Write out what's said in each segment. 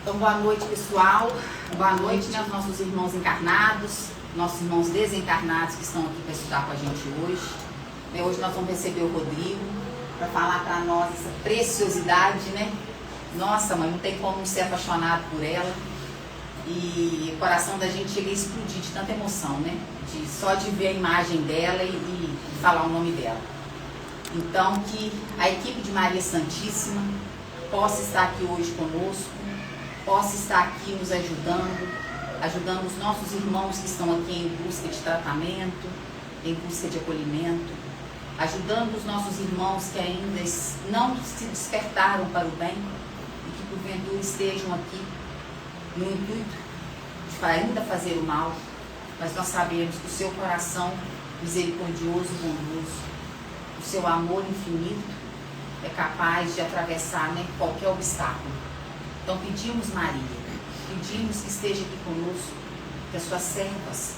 Então, boa noite, pessoal. Boa noite, né, aos nossos irmãos encarnados, nossos irmãos desencarnados que estão aqui para estudar com a gente hoje. Hoje nós vamos receber o Rodrigo para falar para nós essa preciosidade, né? Nossa, mãe, não tem como não ser apaixonado por ela. E o coração da gente chega a explodir de tanta emoção, né? Só de ver a imagem dela e falar o nome dela. Então, que a equipe de Maria Santíssima possa estar aqui hoje conosco, possa estar aqui nos ajudando os nossos irmãos que estão aqui em busca de tratamento, em busca de acolhimento, ajudando os nossos irmãos que ainda não se despertaram para o bem e que porventura estejam aqui no intuito de ainda fazer o mal, mas nós sabemos que o seu coração misericordioso e bondoso, o seu amor infinito é capaz de atravessar, né, qualquer obstáculo. Então pedimos, Maria, pedimos que esteja aqui conosco, que as suas servas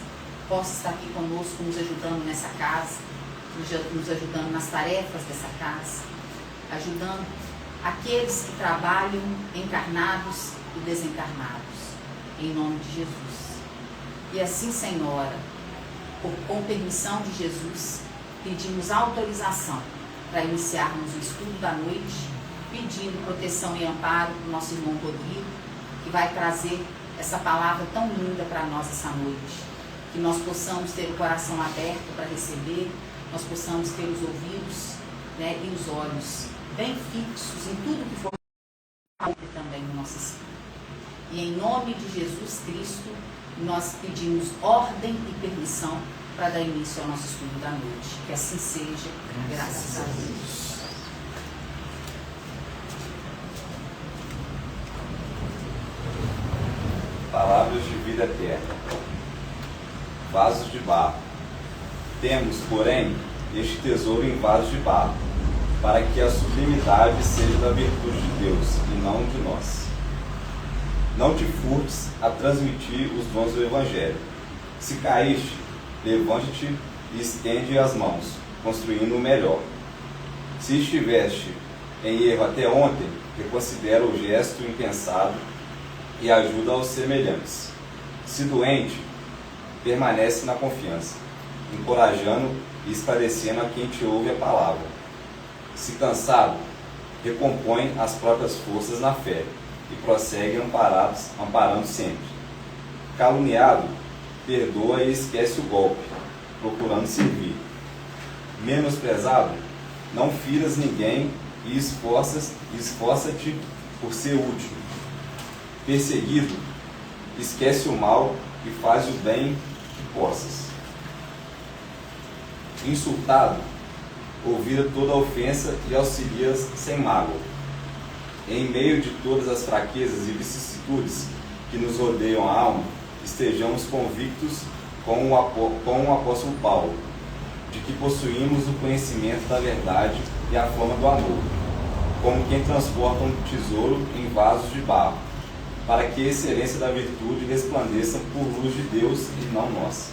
possam estar aqui conosco, nos ajudando nessa casa, nos ajudando nas tarefas dessa casa, ajudando aqueles que trabalham encarnados e desencarnados, em nome de Jesus. E assim, Senhora, com permissão de Jesus, pedimos autorização para iniciarmos o estudo da noite, pedindo proteção e amparo para o nosso irmão Rodrigo, que vai trazer essa palavra tão linda para nós essa noite. Que nós possamos ter o coração aberto para receber, nós possamos ter os ouvidos, né, e os olhos bem fixos em tudo que for também no nosso espírito. E em nome de Jesus Cristo, nós pedimos ordem e permissão para dar início ao nosso estudo da noite. Que assim seja, graças a Deus. Palavras de vida eterna. Vasos de barro. Temos, porém, este tesouro em vasos de barro, para que a sublimidade seja da virtude de Deus e não de nós. Não te furtes a transmitir os dons do Evangelho. Se caíste, levante-te e estende as mãos, construindo o melhor. Se estiveste em erro até ontem, reconsidera o gesto impensado e ajuda aos semelhantes. Se doente, permanece na confiança, encorajando e esclarecendo a quem te ouve a palavra. Se cansado, recompõe as próprias forças na fé e prossegue amparando sempre. Caluniado, perdoa e esquece o golpe, procurando servir. Menosprezado, não firas ninguém e esforça-te por ser útil. Perseguido, esquece o mal e faz o bem que possas. Insultado, ouvida toda ofensa e auxilias sem mágoa. Em meio de todas as fraquezas e vicissitudes que nos rodeiam a alma, estejamos convictos com o apóstolo Paulo, de que possuímos o conhecimento da verdade e a flama do amor, como quem transporta um tesouro em vasos de barro, para que a excelência da virtude resplandeça por luz de Deus e não nós.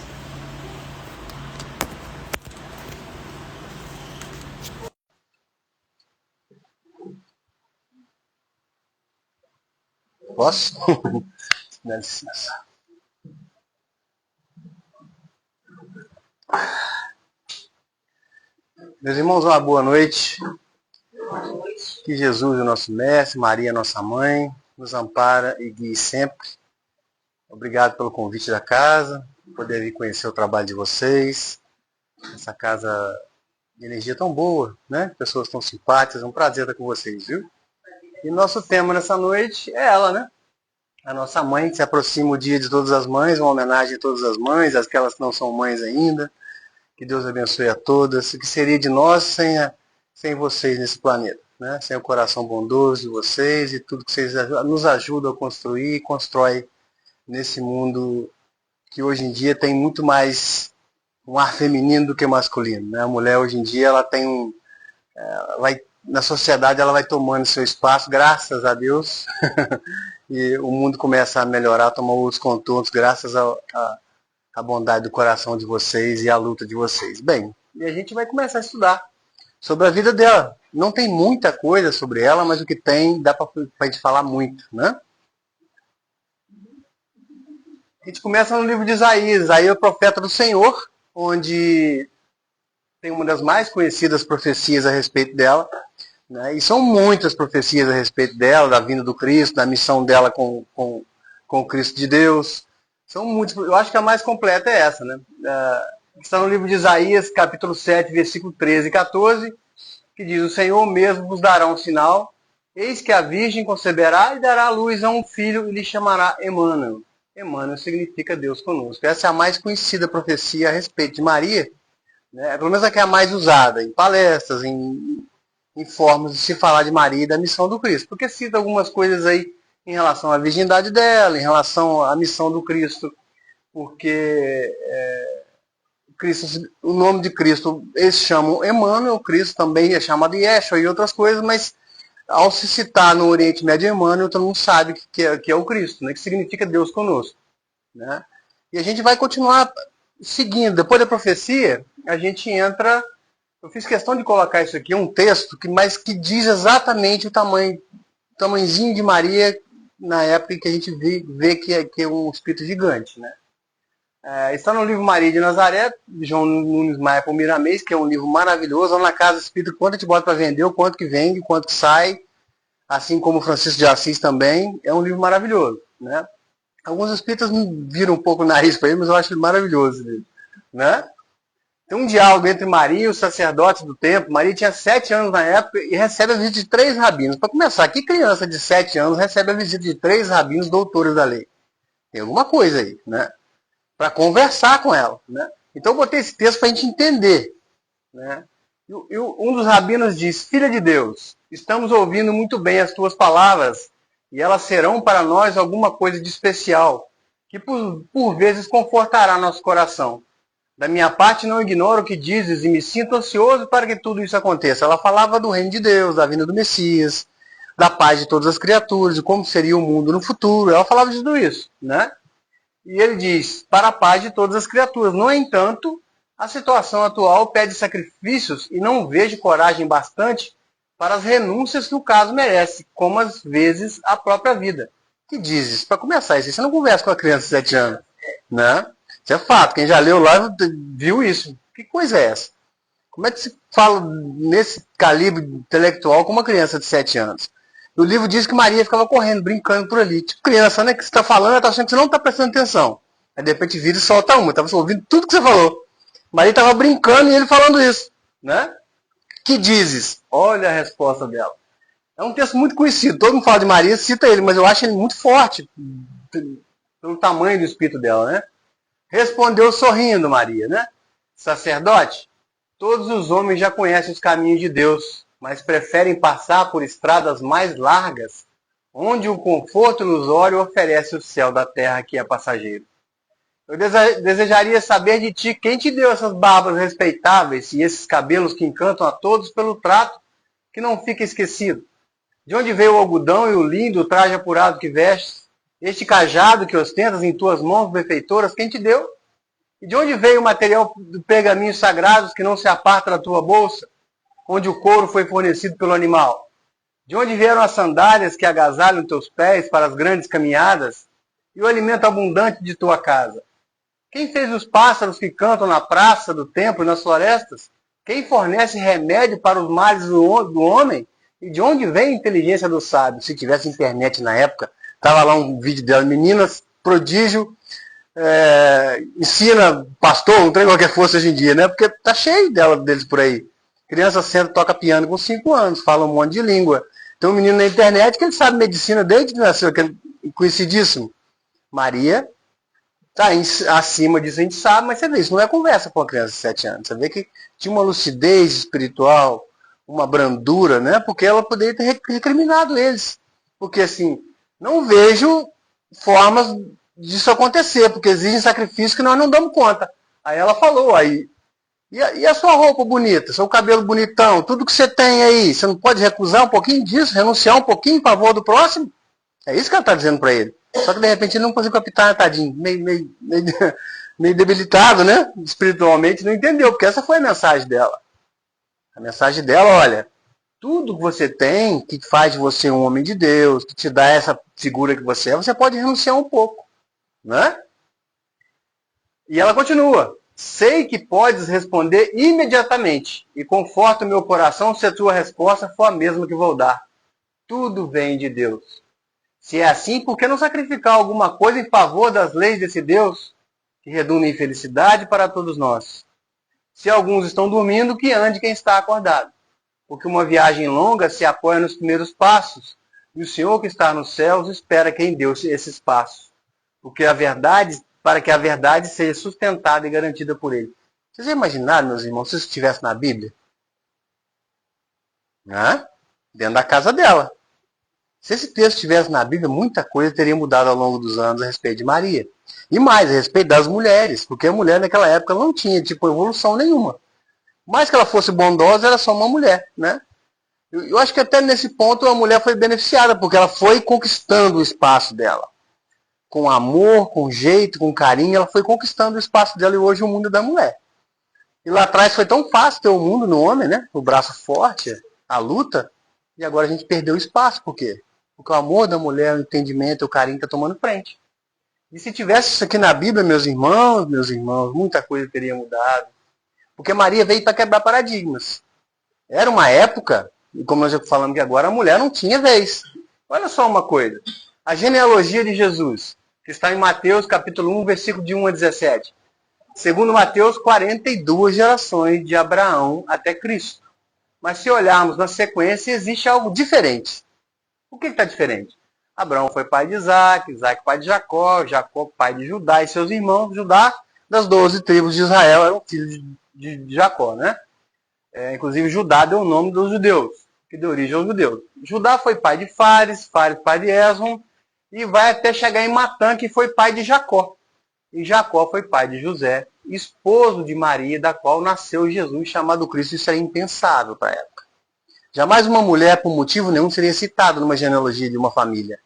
Posso? Dá licença. Meus irmãos, uma boa noite. Que Jesus, o nosso mestre, Maria, nossa mãe, nos ampara e guie sempre. Obrigado pelo convite da casa, poder vir conhecer o trabalho de vocês. Essa casa de energia tão boa, né? Pessoas tão simpáticas, é um prazer estar com vocês, viu? E nosso tema nessa noite é ela, né? A nossa mãe, que se aproxima o dia de todas as mães, uma homenagem a todas as mães, aquelas que não são mães ainda. Que Deus abençoe a todas. O que seria de nós sem vocês nesse planeta, né? Sem o coração bondoso de vocês e tudo que vocês nos ajudam a construir e constrói nesse mundo que hoje em dia tem muito mais um ar feminino do que masculino, né? A mulher hoje em dia ela tem na sociedade ela vai tomando seu espaço, graças a Deus, e o mundo começa a melhorar, tomar outros contornos, graças a bondade do coração de vocês e a luta de vocês. Bem, e a gente vai começar a estudar sobre a vida dela. Não tem muita coisa sobre ela, mas o que tem dá para a gente falar muito, né? A gente começa no livro de Isaías. Isaías é o profeta do Senhor, onde tem uma das mais conhecidas profecias a respeito dela, né? E são muitas profecias a respeito dela, da vinda do Cristo, da missão dela com o Cristo de Deus. São muitas. Eu acho que a mais completa é essa, né? Está no livro de Isaías, capítulo 7, versículo 13 e 14, que diz: o Senhor mesmo vos dará um sinal, eis que a virgem conceberá e dará à luz a um filho e lhe chamará Emmanuel. Emmanuel significa Deus conosco. Essa é a mais conhecida profecia a respeito de Maria, né? Pelo menos a que é a mais usada em palestras, em formas de se falar de Maria e da missão do Cristo. Porque cita algumas coisas aí em relação à virgindade dela, em relação à missão do Cristo, porque o nome de Cristo eles chamam Emmanuel, Cristo também é chamado Yeshua e outras coisas, mas ao se citar no Oriente Médio Emmanuel, todo mundo sabe que é o Cristo, né? Que significa Deus conosco, né? E a gente vai continuar seguindo. Depois da profecia, a gente entra. Eu fiz questão de colocar isso aqui, um texto, mas que diz exatamente o tamanhozinho de Maria na época em que a gente vê que é um espírito gigante, né? Está no livro Maria de Nazaré, de João Nunes Maia por Miramês, que é um livro maravilhoso. Lá na Casa Espírita, quanto a gente bota para vender, o quanto que vende, o quanto que sai, assim como Francisco de Assis também. É um livro maravilhoso, né? Alguns espíritas viram um pouco o nariz para ele, mas eu acho ele maravilhoso, né? Tem um diálogo entre Maria e os sacerdotes do templo. Maria tinha 7 anos na época e recebe a visita de 3 rabinos. Para começar, que criança de 7 anos recebe a visita de 3 rabinos doutores da lei? Tem alguma coisa aí, né? Para conversar com ela, né? Então eu botei esse texto para a gente entender, né? E um dos rabinos diz: filha de Deus, estamos ouvindo muito bem as tuas palavras e elas serão para nós alguma coisa de especial, que por vezes confortará nosso coração. Da minha parte, não ignoro o que dizes e me sinto ansioso para que tudo isso aconteça. Ela falava do reino de Deus, da vinda do Messias, da paz de todas as criaturas, de como seria o mundo no futuro. Ela falava de tudo isso, né? E ele diz: para a paz de todas as criaturas. No entanto, a situação atual pede sacrifícios e não vejo coragem bastante para as renúncias que o caso merece, como às vezes a própria vida. Que dizes? Para começar, isso você não conversa com a criança de 7 anos, né? Isso é fato. Quem já leu lá viu isso. Que coisa é essa? Como é que se fala nesse calibre intelectual com uma criança de 7 anos? O livro diz que Maria ficava correndo, brincando por ali. Tipo criança, né? Que você está falando, ela está achando que você não está prestando atenção. Aí de repente vira e solta uma. Estava ouvindo tudo que você falou. Maria estava brincando e ele falando isso, né? Que dizes? Olha a resposta dela. É um texto muito conhecido. Todo mundo fala de Maria, cita ele, mas eu acho ele muito forte pelo tamanho do espírito dela, né? Respondeu sorrindo Maria, né? Sacerdote, todos os homens já conhecem os caminhos de Deus, mas preferem passar por estradas mais largas, onde o conforto ilusório oferece o céu da terra que é passageiro. Eu desejaria saber de ti quem te deu essas barbas respeitáveis e esses cabelos que encantam a todos pelo trato que não fica esquecido. De onde veio o algodão e o lindo traje apurado que vestes? Este cajado que ostentas em tuas mãos benfeitoras, quem te deu? E de onde veio o material do pergaminhos sagrados que não se aparta da tua bolsa, onde o couro foi fornecido pelo animal? De onde vieram as sandálias que agasalham teus pés para as grandes caminhadas e o alimento abundante de tua casa? Quem fez os pássaros que cantam na praça do templo e nas florestas? Quem fornece remédio para os males do homem? E de onde vem a inteligência do sábio? Se tivesse internet na época, estava lá um vídeo dela, meninas, prodígio, ensina pastor, não tem qualquer força hoje em dia, né? Porque tá cheio deles por aí. Criança senta, toca piano com 5 anos, fala um monte de língua. Tem um menino na internet que ele sabe medicina desde que nasceu, que é conhecidíssimo. Maria está acima disso, a gente sabe, mas você vê, isso não é conversa com uma criança de 7 anos. Você vê que tinha uma lucidez espiritual, uma brandura, né? Porque ela poderia ter recriminado eles. Porque assim, não vejo formas disso acontecer, porque exigem sacrifício que nós não damos conta. Aí ela falou, aí, e a sua roupa bonita, seu cabelo bonitão, tudo que você tem aí, você não pode recusar um pouquinho disso, renunciar um pouquinho em favor do próximo? É isso que ela está dizendo para ele. Só que de repente ele não conseguiu captar, tadinho, meio debilitado, né? Espiritualmente, não entendeu, porque essa foi a mensagem dela. A mensagem dela, olha, tudo que você tem, que faz de você um homem de Deus, que te dá essa figura que você é, você pode renunciar um pouco, né? E ela continua. Sei que podes responder imediatamente, e conforta o meu coração se a tua resposta for a mesma que vou dar. Tudo vem de Deus. Se é assim, por que não sacrificar alguma coisa em favor das leis desse Deus, que redunda em felicidade para todos nós? Se alguns estão dormindo, que ande quem está acordado. Porque uma viagem longa se apoia nos primeiros passos, e o Senhor que está nos céus espera quem deu esses passos. Para que a verdade seja sustentada e garantida por ele. Vocês já imaginaram, meus irmãos, se isso estivesse na Bíblia? Dentro da casa dela. Se esse texto estivesse na Bíblia, muita coisa teria mudado ao longo dos anos a respeito de Maria. E mais, a respeito das mulheres, porque a mulher naquela época não tinha evolução nenhuma. Mais que ela fosse bondosa, era só uma mulher, né? Eu acho que até nesse ponto a mulher foi beneficiada, porque ela foi conquistando o espaço dela. Com amor, com jeito, com carinho, ela foi conquistando o espaço dela e hoje o mundo é da mulher. E lá atrás foi tão fácil ter o mundo no homem, né? O braço forte, a luta, e agora a gente perdeu o espaço. Por quê? Porque o amor da mulher, o entendimento, o carinho está tomando frente. E se tivesse isso aqui na Bíblia, meus irmãos, muita coisa teria mudado. Porque Maria veio para quebrar paradigmas. Era uma época, e como nós já falamos que agora, a mulher não tinha vez. Olha só uma coisa. A genealogia de Jesus, que está em Mateus capítulo 1, versículo de 1 a 17. Segundo Mateus, 42 gerações de Abraão até Cristo. Mas se olharmos na sequência, existe algo diferente. O que está diferente? Abraão foi pai de Isaac, Isaac pai de Jacó, Jacó pai de Judá e seus irmãos. Judá, das 12 tribos de Israel, era um filho de Jacó, né? Inclusive Judá deu o nome dos judeus, que deu origem aos judeus. Judá foi pai de Fares, Fares pai de Esrom, e vai até chegar em Matã, que foi pai de Jacó. E Jacó foi pai de José, esposo de Maria, da qual nasceu Jesus, chamado Cristo. Isso era impensável para a época. Jamais uma mulher, por motivo nenhum, seria citada numa genealogia de uma família.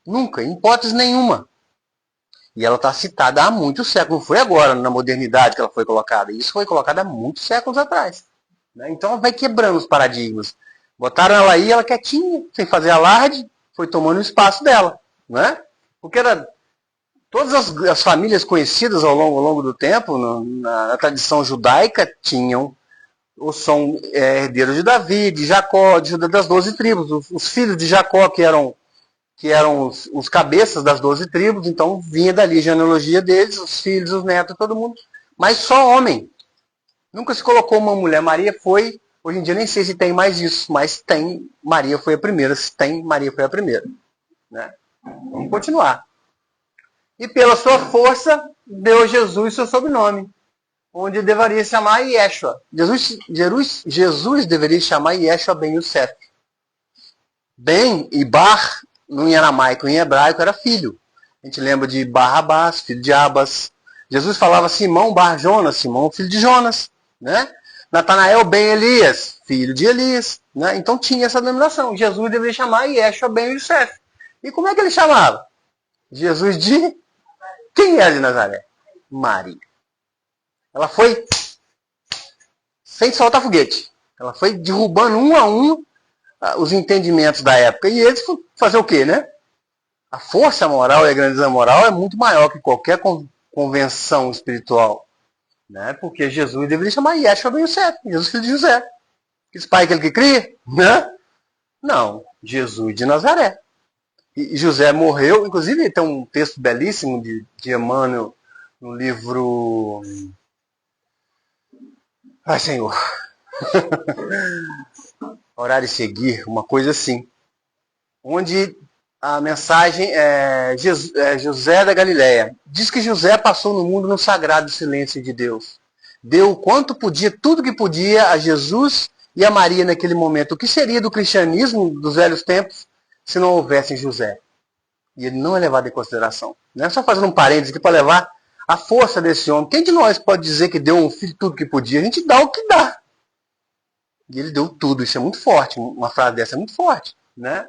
Nunca, em hipótese nenhuma. E ela está citada há muitos séculos. Não foi agora, na modernidade, que ela foi colocada. Isso foi colocado há muitos séculos atrás. Então ela vai quebrando os paradigmas. Botaram ela aí, ela quietinha, sem fazer alarde, foi tomando o espaço dela. Né? Porque todas as famílias conhecidas ao longo do tempo, na tradição judaica, tinham ou são herdeiros de Davi, de Jacó, das 12 tribos. Os filhos de Jacó, que eram os cabeças das 12 tribos, então vinha dali a genealogia deles, os filhos, os netos, todo mundo. Mas só homem. Nunca se colocou uma mulher. Maria foi, hoje em dia nem sei se tem mais isso, mas tem, Maria foi a primeira. Se tem, Maria foi a primeira. Né? Vamos continuar. E pela sua força, deu a Jesus seu sobrenome, onde deveria chamar Yeshua. Jesus deveria chamar Yeshua Ben Yosef. Ben e Bar, no aramaico e em hebraico, era filho. A gente lembra de Barrabás, filho de Abas. Jesus falava Simão Bar Jonas, Simão, filho de Jonas. Né? Natanael Ben Elias, filho de Elias. Né? Então tinha essa denominação. Jesus deveria chamar Yeshua Ben Yosef. E como é que ele chamava? Jesus de... Quem era de Nazaré? Maria. Ela foi sem soltar foguete. Ela foi derrubando um a um os entendimentos da época. E eles fazer o quê, né? A força moral e a grandeza moral é muito maior que qualquer convenção espiritual. Né? Porque Jesus deveria chamar Yeshua Ben Yosef, Jesus filho de José. Esse pai aquele que cria? Né? Não, Jesus de Nazaré. E José morreu, inclusive tem um texto belíssimo de Emmanuel no livro... Ai, Senhor. Orar e seguir, uma coisa assim. Onde a mensagem é José da Galileia. Diz que José passou no mundo no sagrado silêncio de Deus. Deu o quanto podia, tudo que podia a Jesus e a Maria naquele momento. O que seria do cristianismo dos velhos tempos se não houvesse José? E ele não é levado em consideração. Não é só fazendo um parênteses aqui para levar a força desse homem. Quem de nós pode dizer que deu um filho tudo que podia? A gente dá o que dá. E ele deu tudo. Isso é muito forte. Uma frase dessa é muito forte. Né?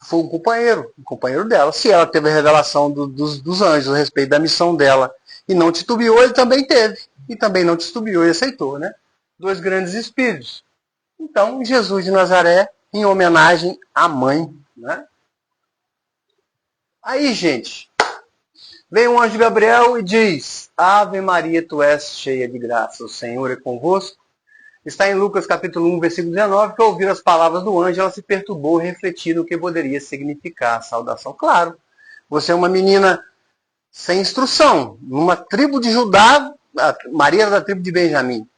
Foi um companheiro dela. Se ela teve a revelação dos anjos a respeito da missão dela e não titubeou, ele também teve. E também não titubeou e aceitou. Né? Dois grandes espíritos. Então, Jesus de Nazaré, em homenagem à mãe. Né? Aí, gente, Vem um anjo Gabriel e diz: Ave Maria, tu és cheia de graça, o Senhor é convosco. Está em Lucas capítulo 1, versículo 19, que ao ouvir as palavras do anjo, ela se perturbou, refletindo o que poderia significar a saudação. Claro, você é uma menina sem instrução, numa tribo de Judá, Maria era da tribo de Benjamim,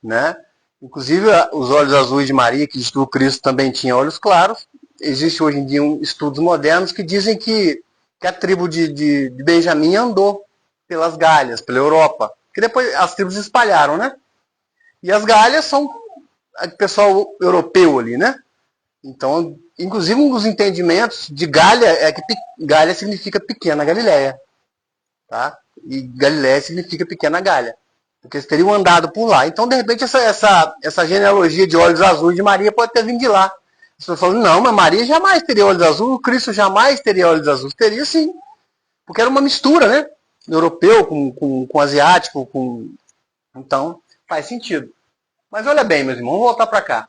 né? Inclusive, os olhos azuis de Maria, que diz que o Cristo também tinha olhos claros. Existem hoje em dia estudos modernos que dizem que a tribo de Benjamim andou pelas Galhas, pela Europa. Que depois as tribos se espalharam, né? E as Galhas são o pessoal europeu ali, né? Então, inclusive um dos entendimentos de Galha é que Galha significa pequena Galileia. Tá? E Galileia significa pequena Galha. Porque eles teriam andado por lá. Então, de repente, essa genealogia de olhos azuis de Maria pode ter vindo de lá. As pessoas falam, não, mas Maria jamais teria olhos azuis, o Cristo jamais teria olhos azuis. Teria sim. Porque era uma mistura, né? Europeu com asiático. Então, faz sentido. Mas olha bem, meus irmãos, vamos voltar para cá.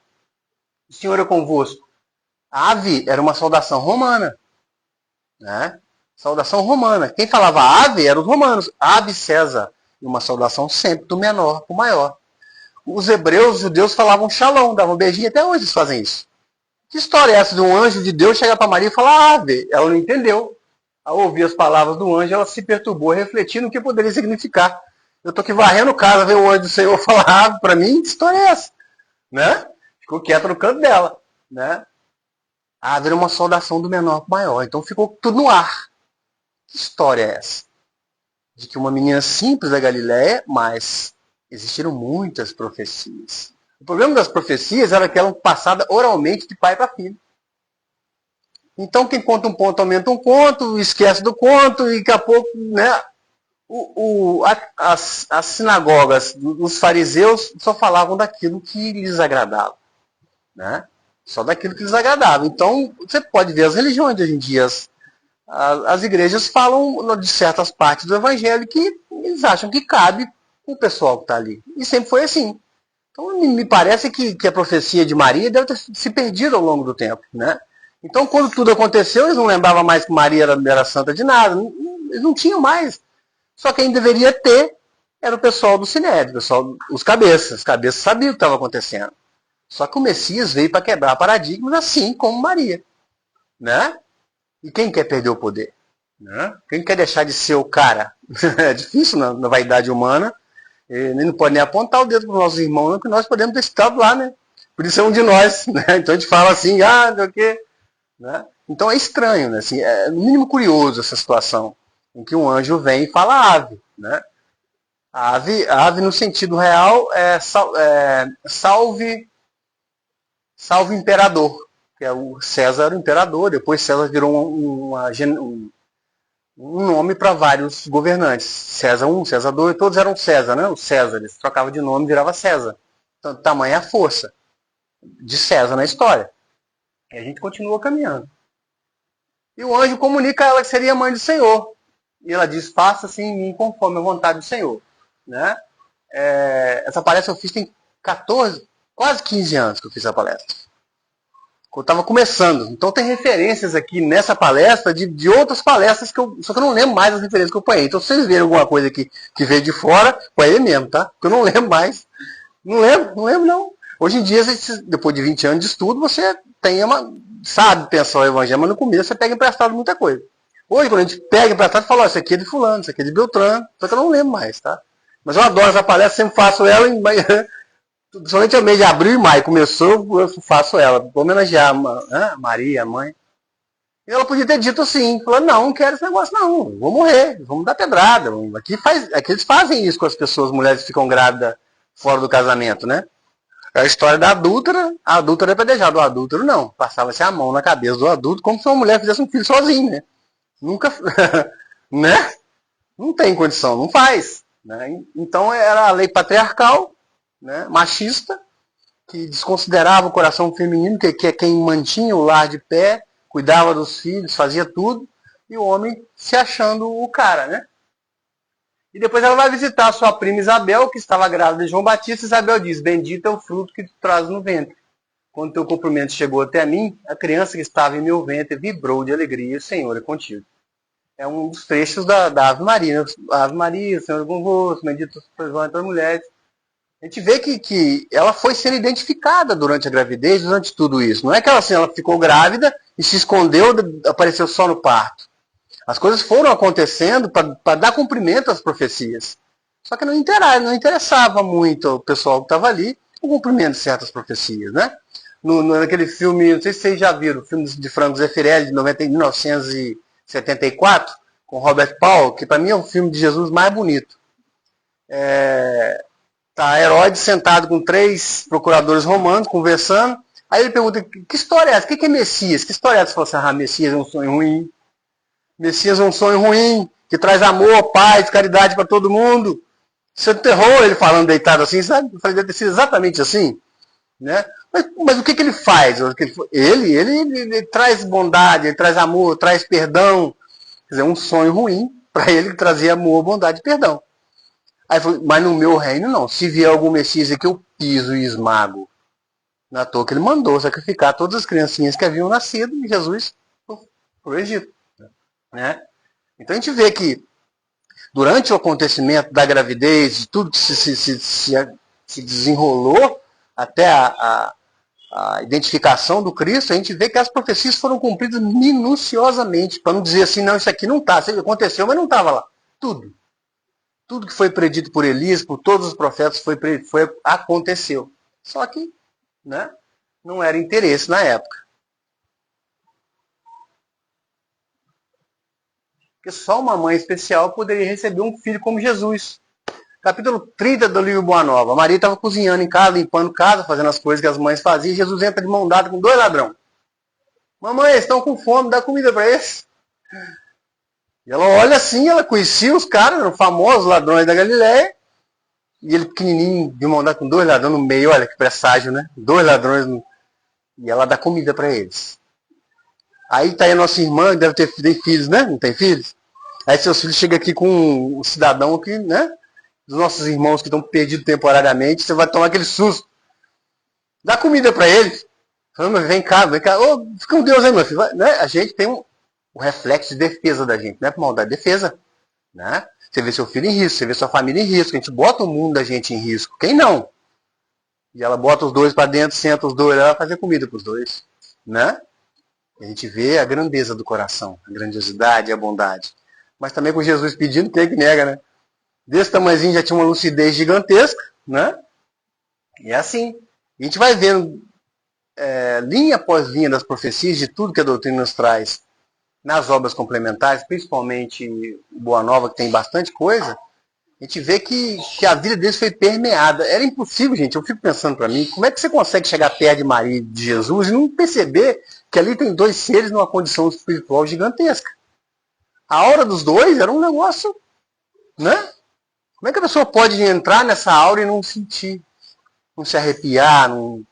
O Senhor é convosco. Ave era uma saudação romana. Né? Saudação romana. Quem falava ave eram os romanos. Ave César. E uma saudação sempre do menor para o maior. Os hebreus, os judeus falavam shalom, davam um beijinho, até hoje eles fazem isso. Que história é essa de um anjo de Deus chegar para Maria e falar ave? Ela não entendeu. Ao ouvir as palavras do anjo, ela se perturbou, refletindo o que poderia significar. Eu estou aqui varrendo casa, ver o anjo do Senhor falar ave para mim, que história é essa? Né? Ficou quieta no canto dela. Né? A ave era uma saudação do menor para o maior. Então ficou tudo no ar. Que história é essa? De que uma menina simples da Galileia, mas existiram muitas profecias. O problema das profecias era que eram passadas oralmente de pai para filho. Então quem conta um conto aumenta um conto, esquece do conto, e daqui a pouco, né, as sinagogas dos fariseus só falavam daquilo que lhes agradava. Né? Só daquilo que lhes agradava. Então você pode ver as religiões de hoje em dia. As igrejas falam de certas partes do evangelho que eles acham que cabe o pessoal que está ali. E sempre foi assim. Então me parece que a profecia de Maria deve ter se perdido ao longo do tempo. Né? Então quando tudo aconteceu, eles não lembravam mais que Maria era santa de nada. Eles não tinham mais. Só quem deveria ter era o pessoal do Sinédrio, os cabeças. Os cabeças sabiam o que estava acontecendo. Só que o Messias veio para quebrar paradigmas assim como Maria. Né? E quem quer perder o poder? Né? Quem quer deixar de ser o cara? É difícil na vaidade humana. Ele não pode nem apontar o dedo para os nossos irmãos, não, que nós podemos ter estado lá, né? Por isso é um de nós. Né? Então a gente fala assim, não sei o quê. Né? Então é estranho, né? Assim, é no mínimo curioso essa situação, em que um anjo vem e fala ave. Né? A ave no sentido real é salve imperador. Que é o César era o imperador, depois César virou um nome para vários governantes. César I, César II, todos eram César, né? Os Césares, trocava de nome e virava César. Então, tamanha a força de César na história. E a gente continua caminhando. E o anjo comunica a ela que seria a mãe do Senhor. E ela diz, faça-se em mim conforme a vontade do Senhor. Né? Essa palestra eu fiz tem 14, quase 15 anos que eu fiz essa palestra. Eu estava começando. Então tem referências aqui nessa palestra de outras palestras só que eu não lembro mais as referências que eu ponhei. Então se vocês verem alguma coisa aqui que veio de fora, põe ele mesmo, tá? Porque eu não lembro mais. Não lembro não. Hoje em dia, depois de 20 anos de estudo, você sabe pensar o evangelho, mas no começo você pega emprestado muita coisa. Hoje, quando a gente pega emprestado, fala, isso aqui é de fulano, isso aqui é de Beltrano, só que eu não lembro mais, tá? Mas eu adoro essa palestra, sempre faço ela somente no mês de abril e maio. Começou, eu faço ela, para homenagear a Maria, a mãe. E ela podia ter dito assim, falando, não quero esse negócio não, vou morrer, vamos dar pedrada. Aqui eles fazem isso com as pessoas, mulheres que ficam grávidas fora do casamento, né? A história da adúltera, a adúltera é apedrejada, do adúltero não. Passava-se a mão na cabeça do adulto como se uma mulher fizesse um filho sozinha, né? Nunca, né? Não tem condição, não faz. Né? Então era a lei patriarcal, né? Machista, que desconsiderava o coração feminino, que é quem mantinha o lar de pé, cuidava dos filhos, fazia tudo, e o homem se achando o cara, né? E depois ela vai visitar a sua prima Isabel, que estava grávida de João Batista. Isabel diz, bendito é o fruto que tu traz no ventre. Quando teu cumprimento chegou até mim, a criança que estava em meu ventre vibrou de alegria, e o Senhor é contigo. é um dos trechos da Ave Maria. Né? Ave Maria, Senhor é convosco, bendito sois vós entre as mulheres. A gente vê que ela foi sendo identificada durante a gravidez, durante tudo isso. Não é que ela, assim, ela ficou grávida e se escondeu, apareceu só no parto. As coisas foram acontecendo para dar cumprimento às profecias. Só que não interessava muito o pessoal que estava ali o cumprimento de certas profecias. Né? Naquele filme, não sei se vocês já viram, o filme de Franco Zeffirelli, de 1974, com Robert Paul, que para mim é o filme de Jesus mais bonito. Tá Herodes sentado com 3 procuradores romanos, conversando. Aí ele pergunta, que história é essa? O que é Messias? Que história é essa? Ele fala assim, Messias é um sonho ruim. Messias é um sonho ruim, que traz amor, paz, caridade para todo mundo. Você enterrou ele falando deitado assim, sabe? Eu falei, deve ter sido exatamente assim. Né? Mas o que ele faz? Ele traz bondade, ele traz amor, traz perdão. Quer dizer, um sonho ruim, para ele que trazia amor, bondade e perdão. Aí falou, mas no meu reino não. Se vier algum Messias aqui, eu piso e esmago. Na toa que ele mandou sacrificar todas as criancinhas que haviam nascido e Jesus para o Egito. Né? Então a gente vê que durante o acontecimento da gravidez, de tudo que se desenrolou até a identificação do Cristo, a gente vê que as profecias foram cumpridas minuciosamente, para não dizer assim, não, isso aqui não está, aconteceu, mas não estava lá. Tudo que foi predito por Elias, por todos os profetas, aconteceu. Só que, né, não era interesse na época. Porque só uma mãe especial poderia receber um filho como Jesus. Capítulo 30 do livro Boa Nova. Maria estava cozinhando em casa, limpando casa, fazendo as coisas que as mães faziam. Jesus entra de mão dada com 2 ladrões. Mamãe, estão com fome, dá comida para eles. E ela olha assim, ela conhecia os caras, eram famosos ladrões da Galileia. E ele pequenininho, de mão dada com 2 ladrões no meio, olha que presságio, né? 2 ladrões. E ela dá comida para eles. Aí tá aí a nossa irmã, que deve ter filhos, né? Não tem filhos? Aí seus filhos chegam aqui com um cidadão aqui, né? Dos nossos irmãos que estão perdidos temporariamente, você vai tomar aquele susto. Dá comida para eles. Fala, vem cá. Oh, fica com Deus aí, meu filho. Né? A gente tem o reflexo de defesa da gente, não é por maldade, defesa. Né? Você vê seu filho em risco, você vê sua família em risco, a gente bota o mundo da gente em risco. Quem não? E ela bota os 2 para dentro, senta os 2, ela vai fazer comida para os 2. Né? A gente vê a grandeza do coração, a grandiosidade e a bondade. Mas também com Jesus pedindo, quem é que nega, né? Desse tamanhozinho já tinha uma lucidez gigantesca, né? E é assim. A gente vai vendo linha após linha das profecias de tudo que a doutrina nos traz nas obras complementares, principalmente Boa Nova, que tem bastante coisa. A gente vê que a vida deles foi permeada. Era impossível, gente. Eu fico pensando para mim, como é que você consegue chegar perto de Maria e de Jesus e não perceber que ali tem 2 seres numa condição espiritual gigantesca? A aura dos 2 era um negócio, né? Como é que a pessoa pode entrar nessa aura e não sentir, não se arrepiar, não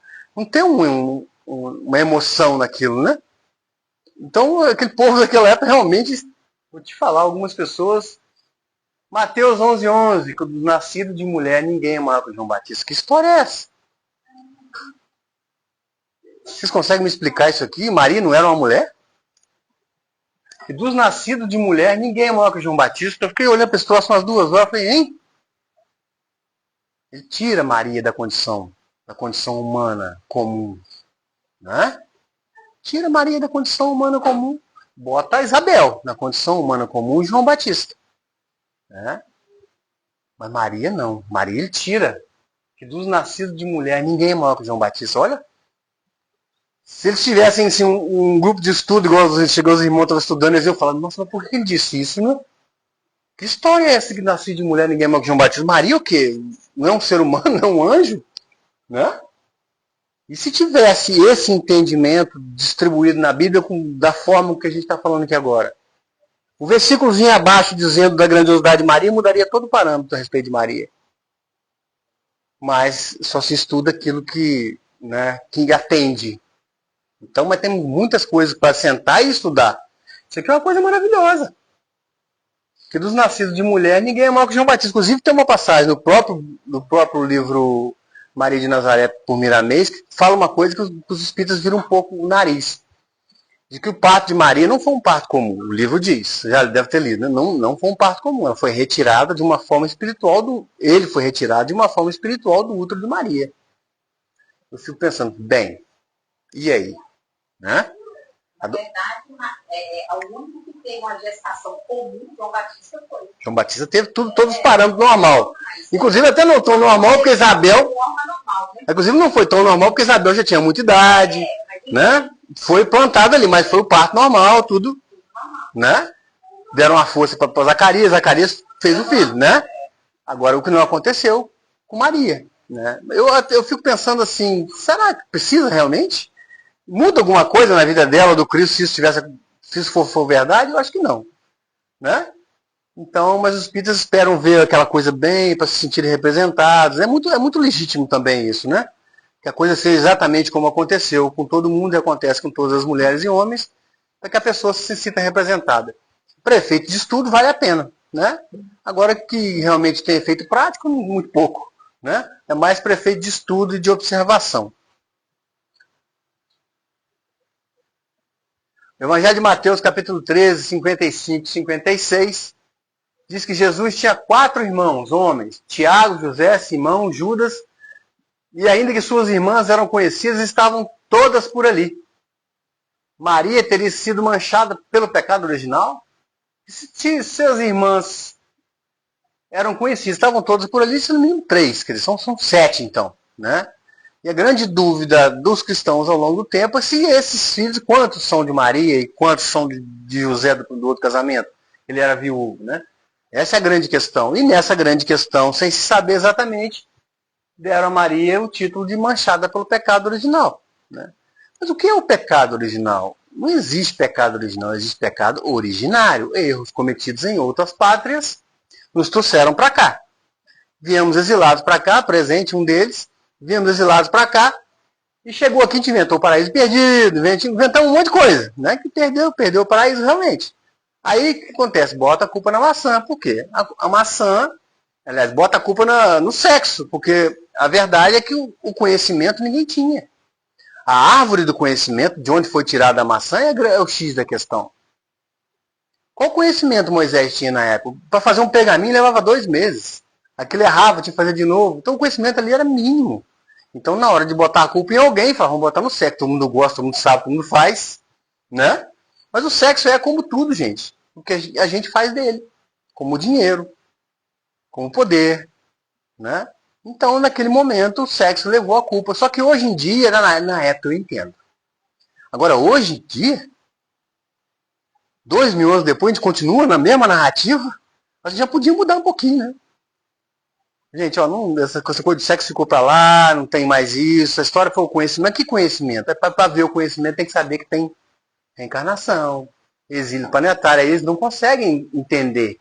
ter uma emoção naquilo, né? Então, aquele povo daquela época realmente, vou te falar, algumas pessoas... Mateus 11:11, que do nascido de mulher ninguém é maior que João Batista. Que história é essa? Vocês conseguem me explicar isso aqui? Maria não era uma mulher? E dos nascidos de mulher ninguém é maior que João Batista. Eu fiquei olhando para esse troço umas 2 horas e falei, hein? Ele tira Maria da condição humana comum. Né? Tira Maria da condição humana comum. Bota Isabel na condição humana comum e João Batista. Né? Mas Maria não. Maria ele tira. Que dos nascidos de mulher ninguém é maior que João Batista. Olha. Se eles tivessem assim, um grupo de estudo, igual os irmãos estavam estudando, eles iam falar, nossa, mas por que ele disse isso, né? Que história é essa que nascido de mulher ninguém é maior que João Batista? Maria o quê? Não é um ser humano, não é um anjo? Né? E se tivesse esse entendimento distribuído na Bíblia da forma que a gente está falando aqui agora? O versículozinho abaixo dizendo da grandiosidade de Maria mudaria todo o parâmetro a respeito de Maria. Mas só se estuda aquilo que atende. Então, mas tem muitas coisas para sentar e estudar. Isso aqui é uma coisa maravilhosa. Que dos nascidos de mulher ninguém é maior que João Batista. Inclusive tem uma passagem no próprio livro Maria de Nazaré por Miramês que fala uma coisa que os espíritas viram um pouco o nariz. de que o parto de Maria não foi um parto comum. O livro diz, já deve ter lido, né? Não foi um parto comum. Ela foi retirada de uma forma espiritual ele foi retirado de uma forma espiritual do útero de Maria. Eu fico pensando, bem, e aí? Né? Na verdade, o único que teve uma gestação comum, João Batista foi. João Batista teve todos os parâmetros normal. Inclusive até não tão normal, porque Isabel... Inclusive não foi tão normal, porque Isabel já tinha muita idade, né? Foi plantado ali, mas foi o parto normal, tudo, né? Deram uma força para Zacarias, Zacarias fez o filho, né? Agora, o que não aconteceu com Maria, né? Eu fico pensando assim, será que precisa realmente? Muda alguma coisa na vida dela, do Cristo, se isso for verdade? Eu acho que não, né? Então, mas os espíritas esperam ver aquela coisa bem, para se sentirem representados. É muito legítimo também isso, né? Que a coisa seja exatamente como aconteceu com todo mundo e acontece com todas as mulheres e homens, para que a pessoa se sinta representada. Para efeito de estudo vale a pena, né? Agora que realmente tem efeito prático, muito pouco, né? É mais para efeito de estudo e de observação. O Evangelho de Mateus, capítulo 13, 55 e 56, diz que Jesus tinha 4 irmãos, homens, Tiago, José, Simão, Judas, e ainda que suas irmãs eram conhecidas, estavam todas por ali. Maria teria sido manchada pelo pecado original? Se suas irmãs eram conhecidas, estavam todas por ali, se no mínimo 3, quer dizer, são 7 então, né? E a grande dúvida dos cristãos ao longo do tempo é se esses filhos, quantos são de Maria e quantos são de José do outro casamento? Ele era viúvo, né? Essa é a grande questão. E nessa grande questão, sem se saber exatamente, deram a Maria o título de manchada pelo pecado original, né? Mas o que é o pecado original? Não existe pecado original, existe pecado originário. Erros cometidos em outras pátrias nos trouxeram para cá. Viemos exilados para cá, presente um deles, viemos exilados para cá, e chegou aqui, a gente inventou o paraíso perdido, inventamos um monte de coisa, né? Que perdeu o paraíso realmente. Aí o que acontece? Bota a culpa na maçã. Por quê? A maçã, aliás, bota a culpa no sexo, porque a verdade é que o conhecimento ninguém tinha. A árvore do conhecimento, de onde foi tirada a maçã, é o X da questão. Qual conhecimento Moisés tinha na época? Para fazer um pergaminho levava 2 meses. Aquilo errava, tinha que fazer de novo. Então o conhecimento ali era mínimo. Então na hora de botar a culpa em alguém, fala, vamos botar no sexo. Todo mundo gosta, todo mundo sabe, todo mundo faz, né? Mas o sexo é como tudo, gente. O que a gente faz dele. Como dinheiro, como poder, né? Então, naquele momento, o sexo levou a culpa. Só que hoje em dia, na época, eu entendo. Agora, hoje em dia, 2000 anos depois, a gente continua na mesma narrativa, a gente já podia mudar um pouquinho, né? Gente, ó, essa coisa de sexo ficou pra lá, não tem mais isso, a história foi o conhecimento. Mas que conhecimento? Para ver o conhecimento tem que saber que tem reencarnação, exílio planetário. Aí eles não conseguem entender.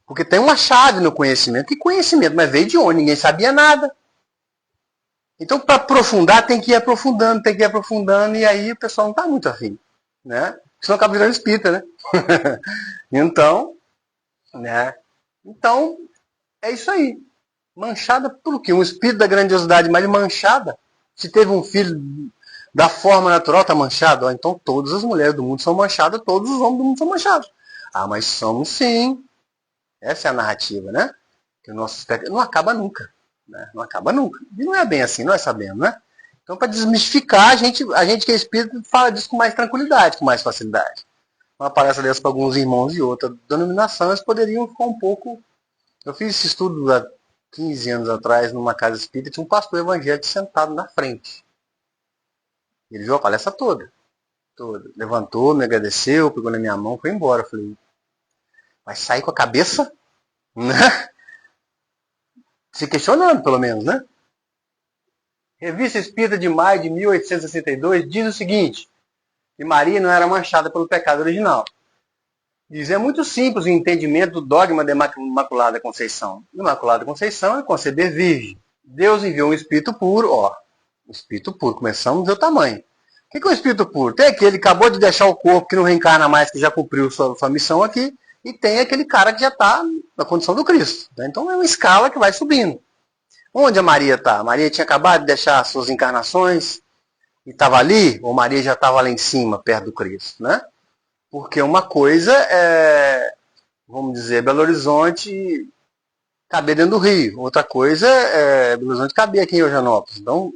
Porque tem uma chave no conhecimento. Que conhecimento? Mas veio de onde? Ninguém sabia nada. Então, para aprofundar, tem que ir aprofundando, e aí o pessoal não está muito afim, né? Senão acaba virando espírita, né? Então, né? Então, é isso aí. Manchada por quê? Um espírito da grandiosidade, mas manchada. Se teve um filho da forma natural, está manchado. Ó, então, todas as mulheres do mundo são manchadas, todos os homens do mundo são manchados. Ah, mas somos sim. Essa é a narrativa, né? Que o nosso espectro não acaba nunca, né? Não acaba nunca. E não é bem assim, nós sabemos, né? Então, para desmistificar, a gente que é espírita fala disso com mais tranquilidade, com mais facilidade. Uma palestra dessa para alguns irmãos de outra denominação, eles poderiam ficar um pouco... Eu fiz esse estudo há 15 anos atrás numa casa espírita, tinha um pastor evangélico sentado na frente. Ele viu a palestra toda. Levantou, me agradeceu, pegou na minha mão, foi embora. Eu falei... Vai sair com a cabeça, né? Se questionando, pelo menos, né? Revista Espírita de maio de 1862 diz o seguinte, que Maria não era manchada pelo pecado original. Diz, é muito simples o entendimento do dogma da Imaculada Conceição. Imaculada Conceição é conceber virgem. Deus enviou um espírito puro, ó. Um espírito puro, começamos a ver o tamanho. O que é um espírito puro? Tem aquele que acabou de deixar o corpo, que não reencarna mais, que já cumpriu sua missão aqui, e tem aquele cara que já está na condição do Cristo. Né? Então é uma escala que vai subindo. Onde a Maria está? Maria tinha acabado de deixar suas encarnações, e estava ali, ou Maria já estava lá em cima, perto do Cristo, né? Porque uma coisa é, vamos dizer, Belo Horizonte caber dentro do Rio. Outra coisa é Belo Horizonte caber aqui em Eugenópolis. Então,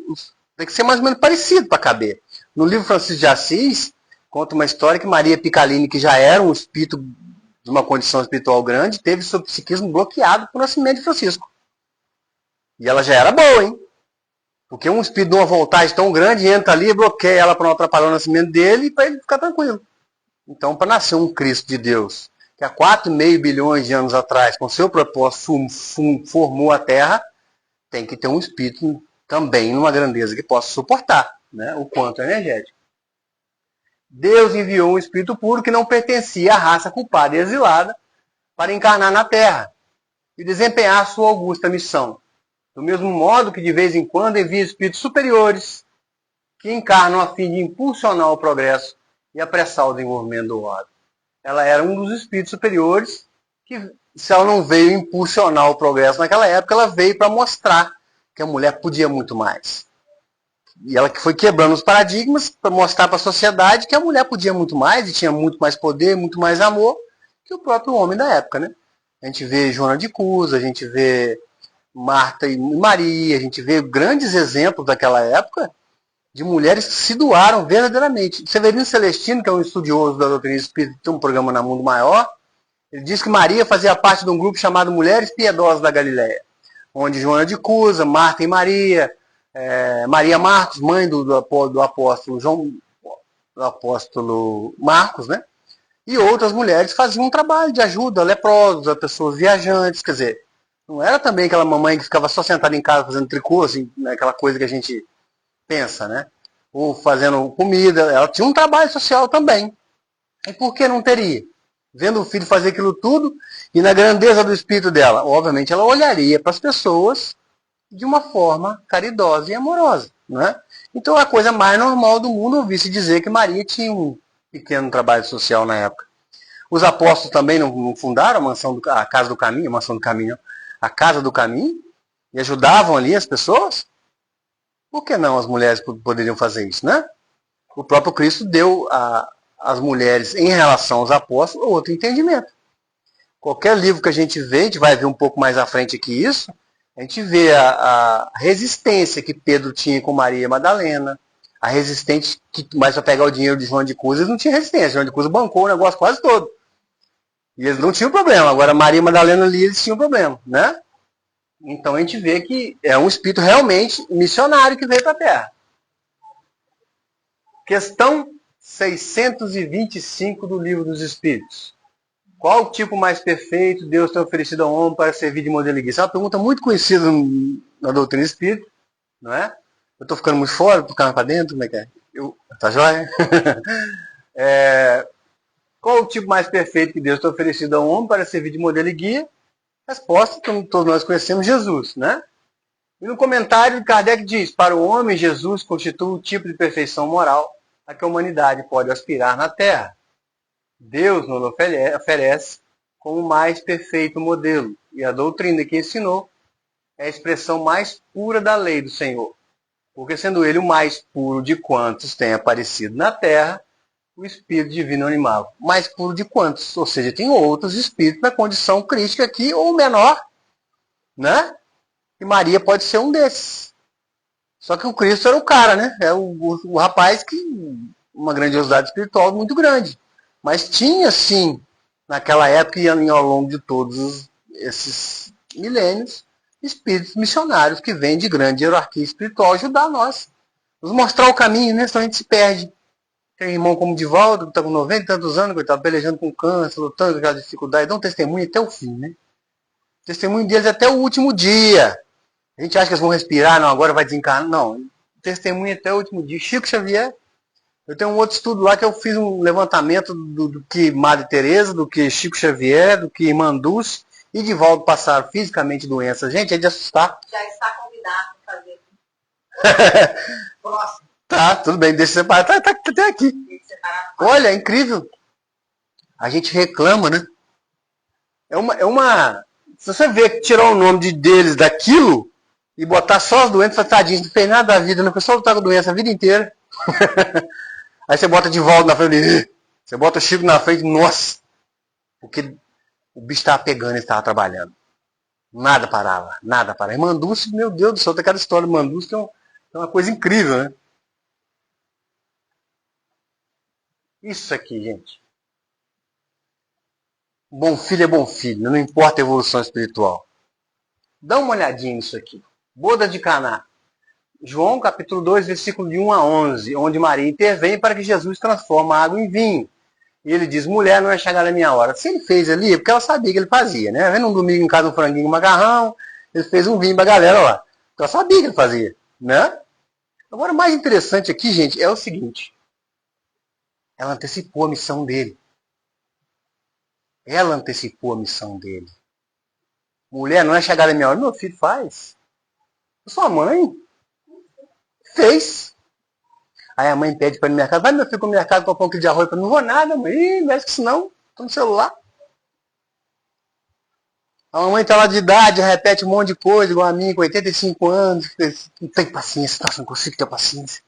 tem que ser mais ou menos parecido para caber. No livro Francisco de Assis, conta uma história que Maria Picalini, que já era um espírito de uma condição espiritual grande, teve seu psiquismo bloqueado por nascimento de Francisco. E ela já era boa, hein? Porque um espírito de uma voltagem tão grande entra ali e bloqueia ela para não atrapalhar o nascimento dele e para ele ficar tranquilo. Então, para nascer um Cristo de Deus, que há 4,5 bilhões de anos atrás, com seu propósito, formou a Terra, tem que ter um espírito também numa grandeza que possa suportar, né, o quanto é energético. Deus enviou um espírito puro que não pertencia à raça culpada e exilada para encarnar na Terra e desempenhar sua augusta missão. Do mesmo modo que de vez em quando envia espíritos superiores que encarnam a fim de impulsionar o progresso e apressar o desenvolvimento do orbe. Ela era um dos espíritos superiores que, se ela não veio impulsionar o progresso naquela época, ela veio para mostrar que a mulher podia muito mais. E ela que foi quebrando os paradigmas para mostrar para a sociedade que a mulher podia muito mais e tinha muito mais poder, muito mais amor que o próprio homem da época, né? A gente vê Joana de Cusa, a gente vê Marta e Maria, a gente vê grandes exemplos daquela época de mulheres que se doaram verdadeiramente. Severino Celestino, que é um estudioso da doutrina espírita, tem um programa na Mundo Maior, ele diz que Maria fazia parte de um grupo chamado Mulheres Piedosas da Galileia, onde Joana de Cusa, Marta e Maria, Maria Marcos, mãe do apóstolo Marcos, né? E outras mulheres faziam um trabalho de ajuda a leprosos, a pessoas viajantes, quer dizer, não era também aquela mamãe que ficava só sentada em casa fazendo tricô, assim, né, aquela coisa que a gente pensa, né? Ou fazendo comida, ela tinha um trabalho social também. E por que não teria? Vendo o filho fazer aquilo tudo, e na grandeza do espírito dela, obviamente ela olharia para as pessoas de uma forma caridosa e amorosa, né? Então a coisa mais normal do mundo ouvir-se dizer que Maria tinha um pequeno trabalho social na época. Os apóstolos também não fundaram a Casa do Caminho, a Mansão do Caminho, a Casa do Caminho, e ajudavam ali as pessoas? Por que não as mulheres poderiam fazer isso, né? O próprio Cristo deu às mulheres, em relação aos apóstolos, outro entendimento. Qualquer livro que a gente vê, a gente vai ver um pouco mais à frente aqui isso, a gente vê a resistência que Pedro tinha com Maria Madalena, a resistência que mais para pegar o dinheiro de João de Cusa, eles não tinham resistência. João de Cusa bancou o negócio quase todo. E eles não tinham problema. Agora Maria Madalena ali, eles tinham problema, né? Então a gente vê que é um espírito realmente missionário que veio para a Terra. Questão 625 do Livro dos Espíritos. Qual o tipo mais perfeito Deus tem oferecido ao homem para servir de modelo e guia? Essa é uma pergunta muito conhecida na doutrina espírita, não é? Eu estou ficando muito fora, estou ficando para dentro, como é que é? Tá joia? Qual o tipo mais perfeito que Deus tem oferecido ao homem para servir de modelo e guia? Resposta, que todos nós conhecemos, Jesus, né? E no comentário, Kardec diz, para o homem, Jesus constitui o tipo de perfeição moral a que a humanidade pode aspirar na Terra. Deus nos oferece como o mais perfeito modelo, e a doutrina que ensinou é a expressão mais pura da lei do Senhor, porque sendo ele o mais puro de quantos tem aparecido na Terra, o Espírito Divino animal. Mais puro de quantos? Ou seja, tem outros espíritos na condição crítica aqui, ou menor, né? E Maria pode ser um desses. Só que o Cristo era o cara, né? É o rapaz que uma grandiosidade espiritual muito grande. Mas tinha, sim, naquela época e ao longo de todos esses milênios, espíritos missionários que vêm de grande hierarquia espiritual ajudar nós. Nos mostrar o caminho, né? Senão a gente se perde. Tem um irmão como Divaldo, que está com 90 e tantos anos, coitado, pelejando com câncer, lutando com aquela dificuldade, dá um testemunho até o fim, né? O testemunho deles até o último dia. A gente acha que eles vão respirar, não, agora vai desencarnar. Não, testemunho até o último dia. Chico Xavier, eu tenho um outro estudo lá que eu fiz um levantamento do que Madre Teresa, do que Chico Xavier, do que Irmã Dulce e Divaldo passaram fisicamente doenças. Gente, é de assustar. Já está convidado para fazer. Próximo. Tá, tudo bem, deixa eu separar. Tá até aqui. Olha, é incrível. A gente reclama, né? Se você vê que tirou o nome deles daquilo e botar só os doentes, tadinhos, não fez nada da vida, não foi só lutar com a doença a vida inteira. Aí você bota de volta na frente, você bota o Chico na frente, nossa, porque o bicho estava pegando e estava trabalhando. Nada parava, nada parava. E Mandusco, meu Deus do céu, tem aquela história do Mandusco que é uma coisa incrível, né? Isso aqui, gente. Bom filho é bom filho, não importa a evolução espiritual. Dá uma olhadinha nisso aqui. Boda de Caná. João capítulo 2, versículo de 1 a 11, onde Maria intervém para que Jesus transforme a água em vinho. E ele diz, mulher, não é chegada a minha hora. Se ele fez ali, é porque ela sabia que ele fazia, né? Vendo um domingo em casa um franguinho, um macarrão, ele fez um vinho pra galera lá. Então ela sabia que ele fazia, né? Agora, o mais interessante aqui, gente, é o seguinte. Ela antecipou a missão dele. Ela antecipou a missão dele. Mulher, não é chegada a minha hora. Meu filho, faz. Sua mãe fez. Aí a mãe pede para ir no mercado. Vai, meu filho, para o mercado comprar um quilo de arroz. Eu não vou nada, mãe. Ih, mexe com isso não. Estou no celular. A mamãe está lá de idade, repete um monte de coisa, igual a mim, com 85 anos. Não tem paciência, tá? Não consigo ter paciência.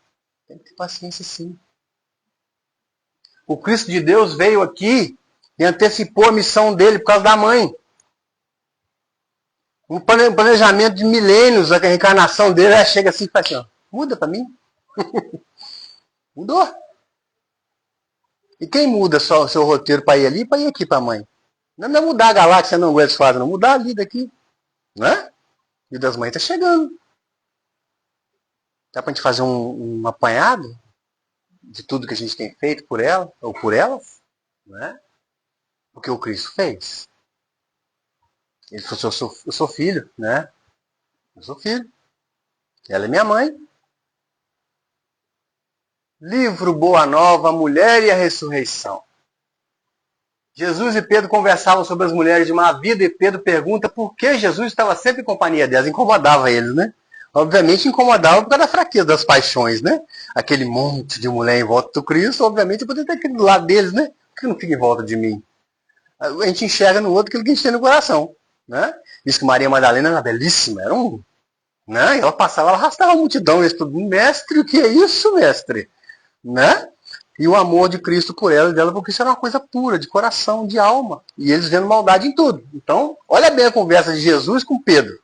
Tem que ter paciência, sim. O Cristo de Deus veio aqui e antecipou a missão dele por causa da mãe. Um planejamento de milênios, a reencarnação dele, ela chega assim e fala assim, ó, muda para mim. Mudou. E quem muda só o seu roteiro para ir ali e para ir aqui para a mãe? Não é mudar a galáxia, não, eles fazem, não. Mudar ali daqui. Né? E das mães está chegando. Dá para a gente fazer um apanhado de tudo que a gente tem feito por ela, ou por elas? Né? O que o Cristo fez. Ele falou, eu sou filho, né? Eu sou filho. Ela é minha mãe. Livro Boa Nova, a Mulher e a Ressurreição. Jesus e Pedro conversavam sobre as mulheres de má vida e Pedro pergunta por que Jesus estava sempre em companhia delas. Incomodava eles, né? Obviamente incomodava por causa da fraqueza das paixões, né? Aquele monte de mulher em volta do Cristo, obviamente eu poderia ter aquele do lado deles, né? Por que não fica em volta de mim? A gente enxerga no outro aquilo que a gente tem no coração, né? Diz que Maria Madalena era belíssima, era né? Ela passava, ela arrastava a multidão, eles tudo, mestre, o que é isso, mestre? Né? E o amor de Cristo por ela e dela, porque isso era uma coisa pura, de coração, de alma. E eles vendo maldade em tudo. Então, olha bem a conversa de Jesus com Pedro.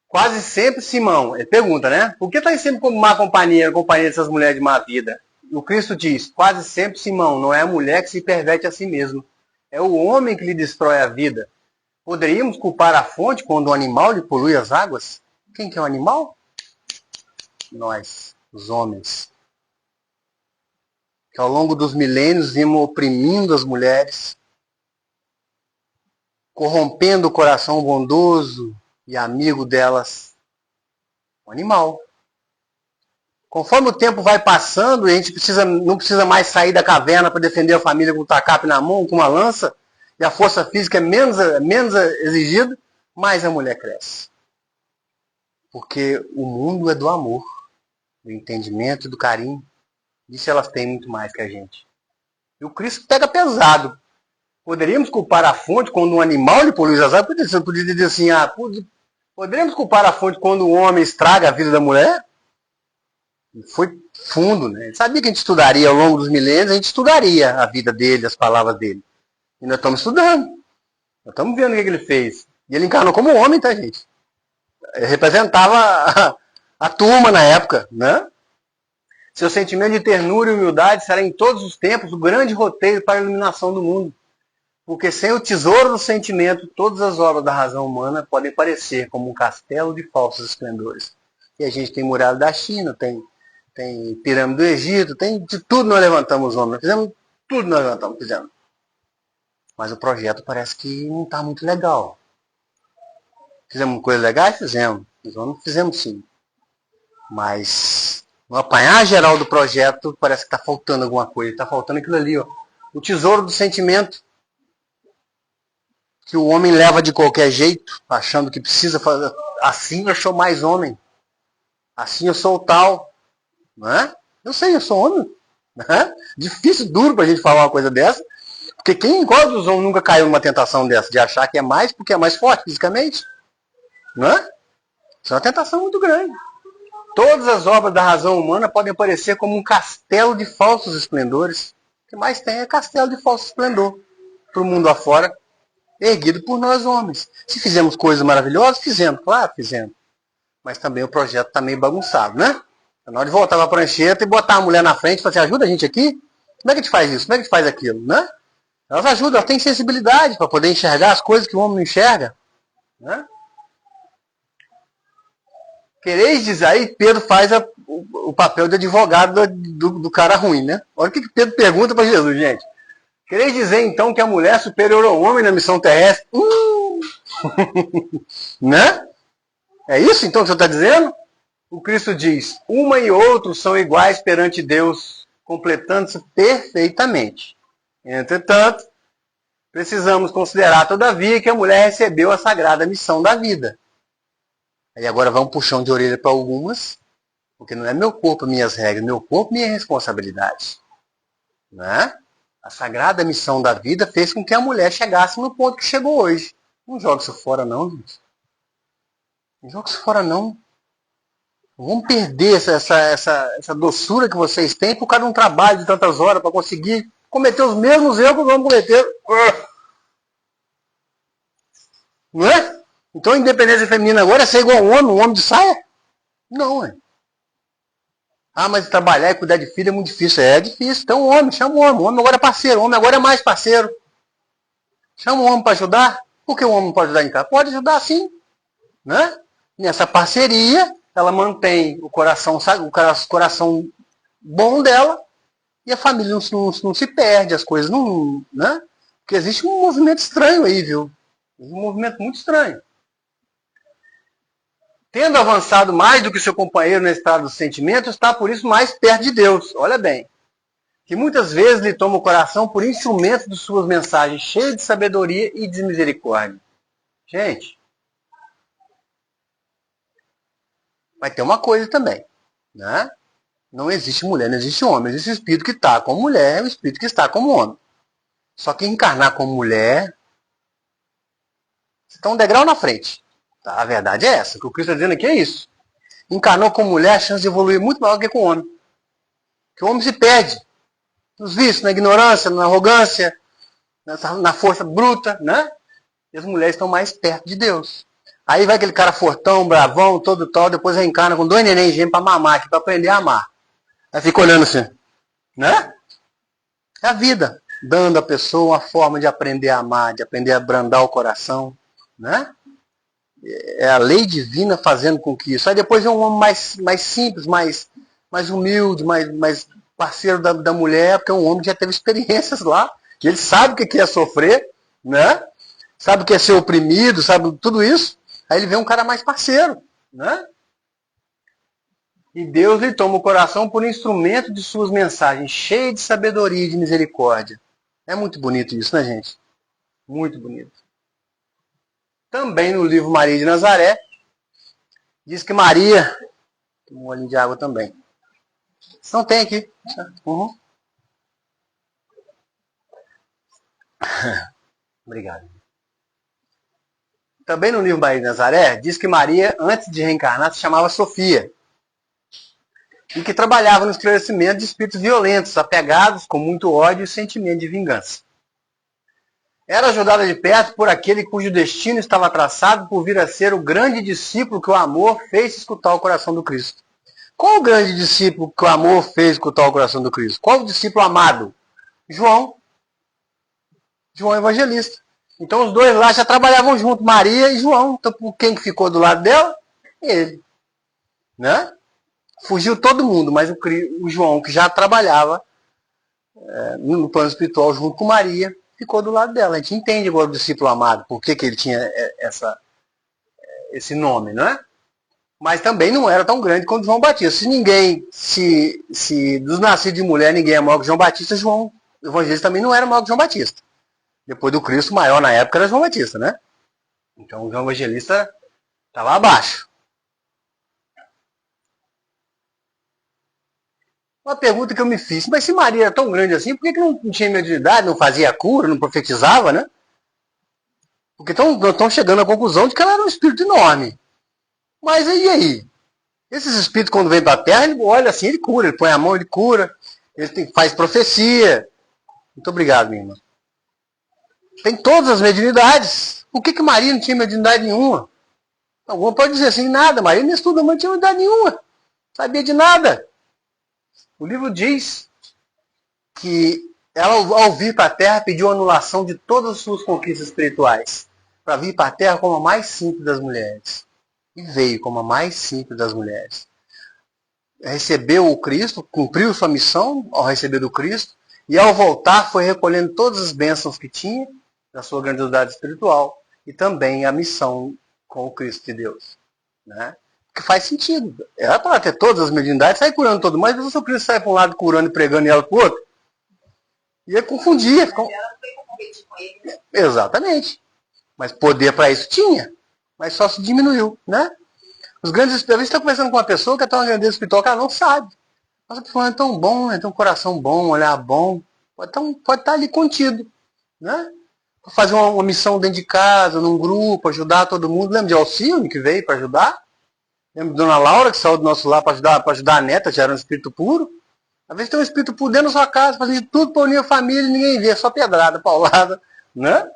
Quase sempre Simão, ele pergunta, né? Por que está sempre como má companhia, a companhia dessas mulheres de má vida? O Cristo diz, quase sempre Simão, não é a mulher que se perverte a si mesma. É o homem que lhe destrói a vida. Poderíamos culpar a fonte quando o animal lhe polui as águas? Quem que é o animal? Nós, os homens. Que ao longo dos milênios vimos oprimindo as mulheres, corrompendo o coração bondoso e amigo delas. O animal. Conforme o tempo vai passando, e a gente não precisa mais sair da caverna para defender a família com o tacape na mão, com uma lança, e a força física é menos exigida, mais a mulher cresce. Porque o mundo é do amor, do entendimento e do carinho. Isso elas têm muito mais que a gente. E o Cristo pega pesado. Poderíamos culpar a fonte quando um animal lhe polui as águas? Você podia dizer assim, poderíamos culpar a fonte quando o homem estraga a vida da mulher? Foi fundo, né? Ele sabia que a gente estudaria ao longo dos milênios, a gente estudaria a vida dele, as palavras dele. E nós estamos estudando. Nós estamos vendo o que ele fez. E ele encarnou como homem, tá, gente? Ele representava a turma na época, né? Seu sentimento de ternura e humildade será em todos os tempos o grande roteiro para a iluminação do mundo. Porque sem o tesouro do sentimento, todas as obras da razão humana podem parecer como um castelo de falsos esplendores. E a gente tem muralha da China, tem pirâmide do Egito, tem de tudo nós levantamos homens. Nós fizemos tudo nós levantamos, fizemos. Mas o projeto parece que não está muito legal. Fizemos coisas legais? Fizemos. Fizemos sim. Mas no apanhar geral do projeto, parece que está faltando alguma coisa. Está faltando aquilo ali, ó. O tesouro do sentimento. Que o homem leva de qualquer jeito, achando que precisa fazer. Assim eu sou mais homem. Assim eu sou o tal. Não é? Eu sei, eu sou homem. Não é? Difícil, duro para a gente falar uma coisa dessa. Porque qual dos homens nunca caiu numa tentação dessa? De achar que é mais porque é mais forte fisicamente? Não é? Isso é uma tentação muito grande. Todas as obras da razão humana podem parecer como um castelo de falsos esplendores. O que mais tem é castelo de falso esplendor para o mundo afora, erguido por nós homens. Se fizemos coisas maravilhosas, fizemos, claro, fizemos. Mas também o projeto está meio bagunçado, né? Na hora de voltar para a prancheta e botar a mulher na frente e falar assim, ajuda a gente aqui? Como é que a gente faz isso? Como é que a gente faz aquilo, né? Elas ajudam, elas têm sensibilidade para poder enxergar as coisas que o homem não enxerga, né? Quereis dizer, aí Pedro faz o papel de advogado do cara ruim, né? Olha o que Pedro pergunta para Jesus, gente. Quereis dizer então que a mulher é superior ao homem na missão terrestre? Né? É isso então que o senhor está dizendo? O Cristo diz, uma e outro são iguais perante Deus, completando-se perfeitamente. Entretanto, precisamos considerar, todavia, que a mulher recebeu a sagrada missão da vida. Aí agora vai um puxão de orelha para algumas, porque não é meu corpo, minhas regras, meu corpo, minha responsabilidade. Né? A sagrada missão da vida fez com que a mulher chegasse no ponto que chegou hoje. Não joga isso fora não, gente. Não joga isso fora não. Não vamos perder essa doçura que vocês têm por causa de um trabalho de tantas horas para conseguir cometer os mesmos erros que vamos cometer. Não é? Então a independência feminina agora é ser igual um homem de saia? Não, é. Ah, mas trabalhar e cuidar de filho é muito difícil. É difícil. Então o homem, chama o homem. O homem agora é parceiro. O homem agora é mais parceiro. Chama o homem para ajudar. Por que o homem não pode ajudar em casa? Pode ajudar sim. Né? Nessa parceria, ela mantém o coração bom dela e a família não se perde, as coisas não... Né? Porque existe um movimento estranho aí, viu? Um movimento muito estranho. Tendo avançado mais do que seu companheiro no estado dos sentimentos, está por isso mais perto de Deus. Olha bem. Que muitas vezes lhe toma o coração por instrumento de suas mensagens cheias de sabedoria e de misericórdia. Gente, vai ter uma coisa também. Né? Não existe mulher, não existe homem. Existe o espírito que está como mulher e o espírito que está como homem. Só que encarnar como mulher, você está um degrau na frente. A verdade é essa. O que o Cristo está dizendo aqui é isso. Encarnou como mulher, a chance de evoluir é muito maior do que com o homem. Porque o homem se perde. Nos vícios, na ignorância, na arrogância, na força bruta, né? E as mulheres estão mais perto de Deus. Aí vai aquele cara fortão, bravão, todo tal, depois reencarna com 2 neném gêmeos para mamar aqui, para aprender a amar. Aí fica olhando assim. Né? É a vida. Dando à pessoa uma forma de aprender a amar, de aprender a abrandar o coração. Né? É a lei divina fazendo com que isso. Aí depois é um homem mais simples, mais humilde, mais parceiro da mulher, porque é um homem que já teve experiências lá, que ele sabe o que é sofrer, né? Sabe o que é ser oprimido, sabe tudo isso. Aí ele vê um cara mais parceiro, né? E Deus lhe toma o coração por instrumento de suas mensagens, cheio de sabedoria e de misericórdia. É muito bonito isso, né, gente? Muito bonito. Também no livro Maria de Nazaré, diz que Maria... Tem um olhinho de água também. Não tem aqui. Uhum. Obrigado. Também no livro Maria de Nazaré, diz que Maria, antes de reencarnar, se chamava Sofia. E que trabalhava no esclarecimento de espíritos violentos, apegados com muito ódio e sentimento de vingança. Era ajudada de perto por aquele cujo destino estava traçado por vir a ser o grande discípulo que o amor fez escutar o coração do Cristo. Qual o grande discípulo que o amor fez escutar o coração do Cristo? Qual o discípulo amado? João. João Evangelista. Então os dois lá já trabalhavam junto, Maria e João. Então quem que ficou do lado dela? Ele. Né? Fugiu todo mundo, mas o João, que já trabalhava no plano espiritual junto com Maria, ficou do lado dela. A gente entende agora o discípulo amado, por que ele tinha esse nome, não é? Mas também não era tão grande quanto João Batista. Se dos nascidos de mulher ninguém é maior que João Batista, João Evangelista também não era maior que João Batista. Depois do Cristo, maior na época era João Batista, né? Então o João Evangelista estava abaixo. Uma pergunta que eu me fiz, mas se Maria era tão grande assim, por que não tinha mediunidade, não fazia cura, não profetizava, né? Porque estão chegando à conclusão de que ela era um espírito enorme. Mas e aí? Esses espíritos, quando vêm para a Terra, ele olha assim, ele cura, ele põe a mão, ele cura, ele faz profecia. Muito obrigado, minha irmã. Tem todas as mediunidades. Por que Maria não tinha mediunidade nenhuma? Alguma pode dizer assim, nada, Maria não estuda, mas não tinha mediunidade nenhuma. Sabia de nada. O livro diz que ela, ao vir para a Terra, pediu anulação de todas as suas conquistas espirituais, para vir para a Terra como a mais simples das mulheres. E veio como a mais simples das mulheres. Recebeu o Cristo, cumpriu sua missão ao receber do Cristo, e ao voltar foi recolhendo todas as bênçãos que tinha, da sua grandiosidade espiritual, e também a missão com o Cristo de Deus. Né? Porque faz sentido. Ela para ter todas as mediunidades, sai curando todo mundo, mas se o seu Cristo sai para um lado curando e pregando e ela para o outro, ia confundir. Ela não foi competir com ele, né? Exatamente. Mas poder para isso tinha, mas só se diminuiu. Né? Os grandes espíritos, você está conversando com uma pessoa que é tão uma grandeza espiritual que ela não sabe. Nossa, a pessoa é tão bom, tem um coração bom, um olhar bom, pode estar ali contido. Né? Fazer uma missão dentro de casa, num grupo, ajudar todo mundo. Lembra de Alcione, que veio para ajudar? Lembra de Dona Laura, que saiu do nosso lar para ajudar a neta, já era um espírito puro? Às vezes tem um espírito puro dentro da sua casa, fazendo de tudo para unir a família e ninguém vê, só pedrada, paulada. Né?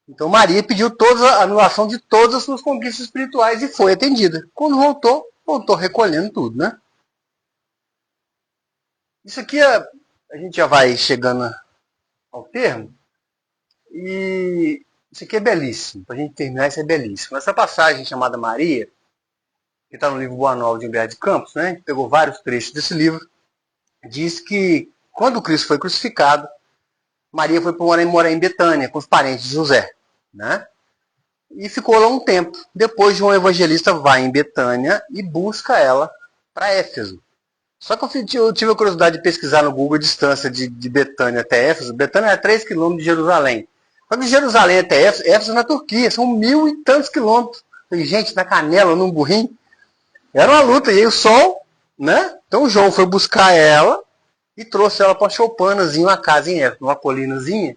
Então Maria pediu a anulação de todas as suas conquistas espirituais e foi atendida. Quando voltou recolhendo tudo. Né? Isso aqui a gente já vai chegando ao termo. E isso aqui é belíssimo. Para a gente terminar, isso é belíssimo. Essa passagem chamada Maria, que está no livro Boa Nova de Humberto de Campos, né? A gente pegou vários trechos desse livro, diz que quando Cristo foi crucificado, Maria foi morar em Betânia, com os parentes de José. Né? E ficou lá um tempo. Depois, João Evangelista vai em Betânia e busca ela para Éfeso. Só que eu tive a curiosidade de pesquisar no Google a distância de Betânia até Éfeso. Betânia é 3 km de Jerusalém. Só que de Jerusalém até Éfeso na Turquia, são 1000 e tantos quilômetros. Tem gente na canela, num burrinho. Era uma luta. E aí o sol, né? Então João foi buscar ela e trouxe ela para uma choupanazinha, uma casa em Éfeso, uma colinazinha.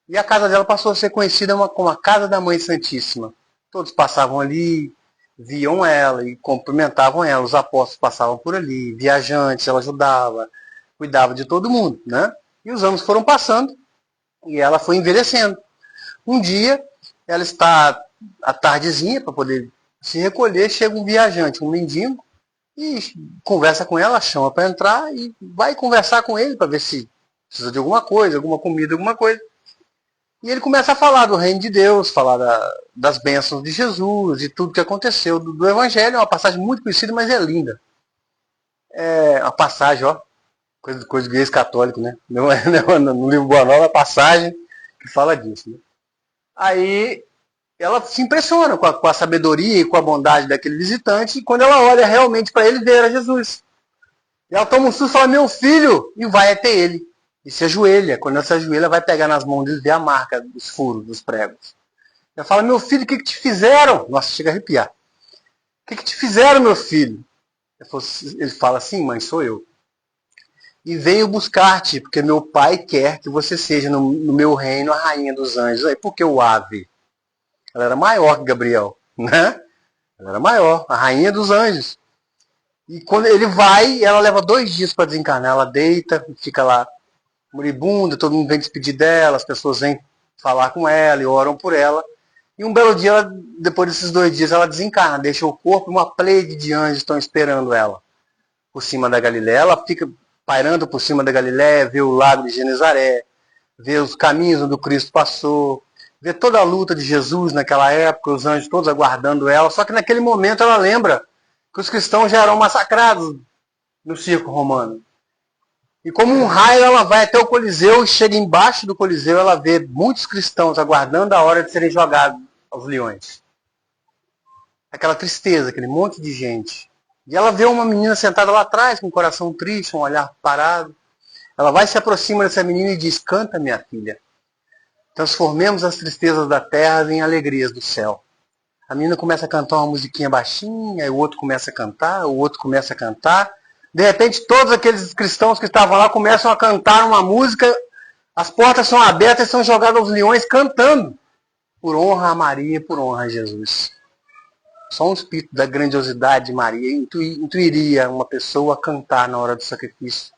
E a casa dela passou a ser conhecida como a Casa da Mãe Santíssima. Todos passavam ali, viam ela e cumprimentavam ela. Os apóstolos passavam por ali, viajantes, ela ajudava, cuidava de todo mundo. Né? E os anos foram passando e ela foi envelhecendo. Um dia, ela está à tardezinha para poder se recolher, chega um viajante, um mendigo, e conversa com ela, chama para entrar e vai conversar com ele para ver se precisa de alguma coisa, alguma comida, alguma coisa. E ele começa a falar do reino de Deus, falar das bênçãos de Jesus e tudo que aconteceu do Evangelho. É uma passagem muito conhecida, mas é linda. É uma passagem, ó, coisa de igreja católico, né? No livro Boa Nova, a passagem que fala disso. Né? Aí ela se impressiona com a sabedoria e com a bondade daquele visitante, e quando ela olha realmente para ele, vê era Jesus. E ela toma um susto e fala, meu filho, e vai até ele. E se ajoelha. Quando ela se ajoelha, vai pegar nas mãos dele, ver a marca dos furos, dos pregos. Ela fala, meu filho, o que te fizeram? Nossa, chega a arrepiar. O que te fizeram, meu filho? Ele fala assim, mãe, sou eu. E venho buscar-te, porque meu pai quer que você seja no meu reino a rainha dos anjos. Aí, por que o ave? Ela era maior que Gabriel, né? Ela era maior, a rainha dos anjos. E quando ele vai, ela leva 2 dias para desencarnar. Ela deita, fica lá moribunda, todo mundo vem despedir dela, as pessoas vêm falar com ela e oram por ela. E um belo dia, depois desses 2 dias, ela desencarna, deixa o corpo e uma pleiade de anjos estão esperando ela. Por cima da Galiléia, ela fica pairando por cima da Galiléia, vê o lago de Genezaré, vê os caminhos onde o Cristo passou, vê toda a luta de Jesus naquela época, os anjos todos aguardando ela. Só que naquele momento ela lembra que os cristãos já eram massacrados no circo romano. E como um raio ela vai até o Coliseu e chega embaixo do Coliseu, ela vê muitos cristãos aguardando a hora de serem jogados aos leões. Aquela tristeza, aquele monte de gente. E ela vê uma menina sentada lá atrás, com o coração triste, um olhar parado. Ela vai se aproxima dessa menina e diz, canta minha filha. Transformemos as tristezas da terra em alegrias do céu. A menina começa a cantar uma musiquinha baixinha, aí o outro começa a cantar, o outro começa a cantar. De repente, todos aqueles cristãos que estavam lá começam a cantar uma música, as portas são abertas e são jogados aos leões cantando. Por honra a Maria, por honra a Jesus. Só um espírito da grandiosidade de Maria intuiria uma pessoa a cantar na hora do sacrifício.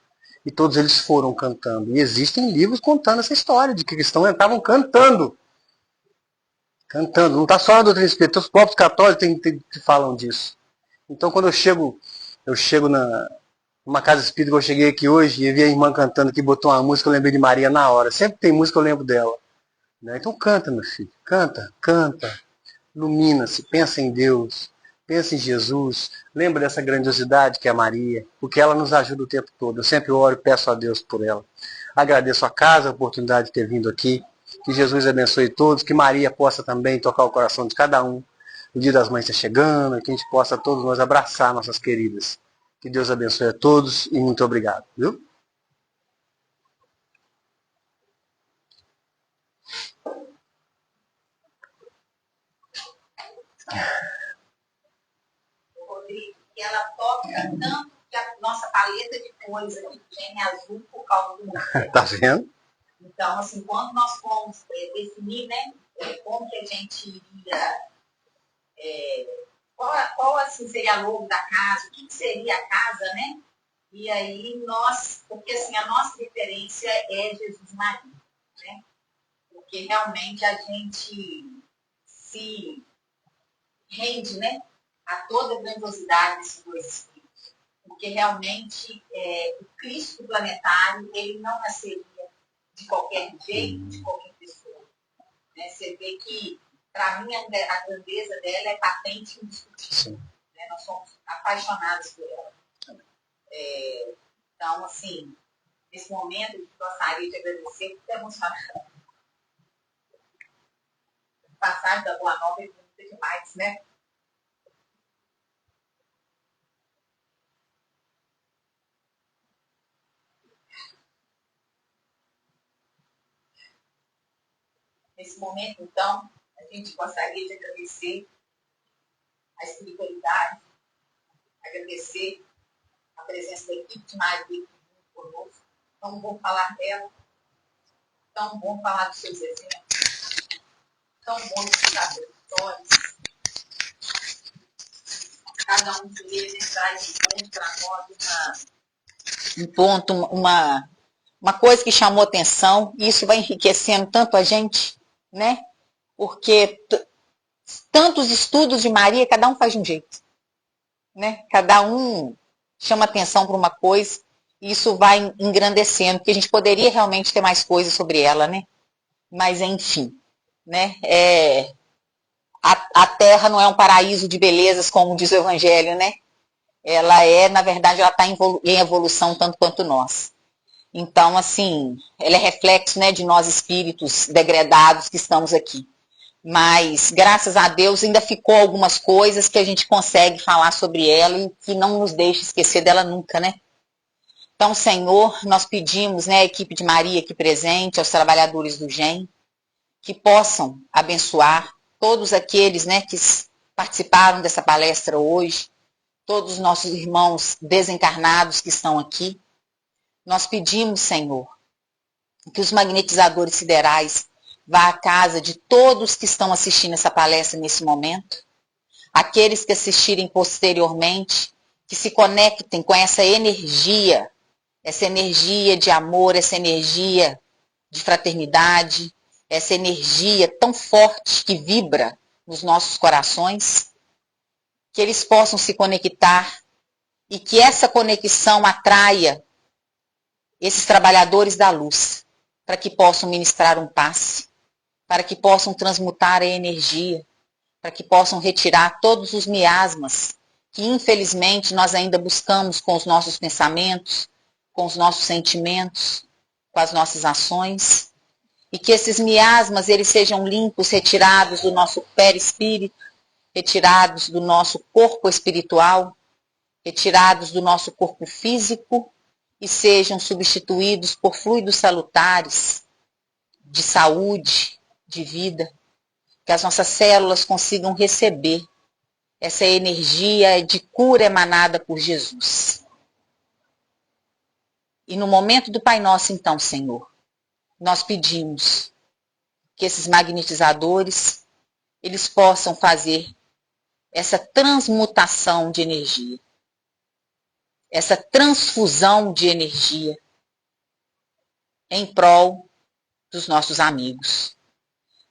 E todos eles foram cantando. E existem livros contando essa história, de que cristãos estavam cantando. Cantando. Não está só na doutrina espírita, os próprios católicos que falam disso. Então quando eu chego numa casa espírita que eu cheguei aqui hoje e vi a irmã cantando que botou uma música, eu lembrei de Maria na hora. Sempre tem música, eu lembro dela. Né? Então canta, meu filho. Canta, canta. Ilumina-se, pensa em Deus, pensa em Jesus, lembra dessa grandiosidade que é a Maria, porque ela nos ajuda o tempo todo. Eu sempre oro e peço a Deus por ela. Agradeço a casa, a oportunidade de ter vindo aqui. Que Jesus abençoe todos, que Maria possa também tocar o coração de cada um. O Dia das Mães está chegando, que a gente possa todos nós abraçar nossas queridas. Que Deus abençoe a todos e muito obrigado. Viu? Rodrigo, que ela toca tanto que a nossa paleta de cores aqui tem azul por causa do mundo. Tá vendo? Então, assim, quando nós fomos definir, né, como que a gente iria, qual assim, seria a logo da casa, o que seria a casa, né? E aí porque assim, a nossa referência é Jesus Maria, né? Porque realmente a gente se rende, né, a toda a grandiosidade desses dois espíritos. Porque realmente o Cristo planetário, ele não nasceria de qualquer jeito, de qualquer pessoa. Né? Você vê que, para mim, a grandeza dela é patente e indiscutível. Né? Nós somos apaixonados por ela. Então, assim, nesse momento, eu gostaria de agradecer, porque é emocionante. A passagem da Boa Nova é bonita demais, né? Nesse momento, então, a gente gostaria de agradecer a espiritualidade, agradecer a presença da equipe de Maria aqui conosco. Tão bom falar dela, tão bom falar dos seus exemplos, tão bom escutar suas histórias. Cada um deles traz um ponto para nós, um ponto, uma coisa que chamou atenção, e isso vai enriquecendo tanto a gente, né? Porque tantos estudos de Maria, cada um faz de um jeito, né? Cada um chama atenção para uma coisa, e isso vai engrandecendo, porque a gente poderia realmente ter mais coisas sobre ela, né? Mas enfim, né? A Terra não é um paraíso de belezas, como diz o Evangelho, né? Ela na verdade, ela está em evolução tanto quanto nós. Então, assim, ela é reflexo, né, de nós espíritos degradados que estamos aqui. Mas, graças a Deus, ainda ficou algumas coisas que a gente consegue falar sobre ela e que não nos deixa esquecer dela nunca, né? Então, Senhor, nós pedimos, né, a equipe de Maria aqui presente, aos trabalhadores do GEM, que possam abençoar todos aqueles, né, que participaram dessa palestra hoje, todos os nossos irmãos desencarnados que estão aqui. Nós pedimos, Senhor, que os magnetizadores siderais vá à casa de todos que estão assistindo essa palestra nesse momento, aqueles que assistirem posteriormente, que se conectem com essa energia de amor, essa energia de fraternidade, essa energia tão forte que vibra nos nossos corações, que eles possam se conectar e que essa conexão atraia esses trabalhadores da luz, para que possam ministrar um passe, para que possam transmutar a energia, para que possam retirar todos os miasmas que infelizmente nós ainda buscamos com os nossos pensamentos, com os nossos sentimentos, com as nossas ações, e que esses miasmas eles sejam limpos, retirados do nosso perispírito, retirados do nosso corpo espiritual, retirados do nosso corpo físico, e sejam substituídos por fluidos salutares de saúde, de vida, que as nossas células consigam receber essa energia de cura emanada por Jesus. E no momento do Pai Nosso, então, Senhor, nós pedimos que esses magnetizadores, eles possam fazer essa transmutação de energia, essa transfusão de energia em prol dos nossos amigos.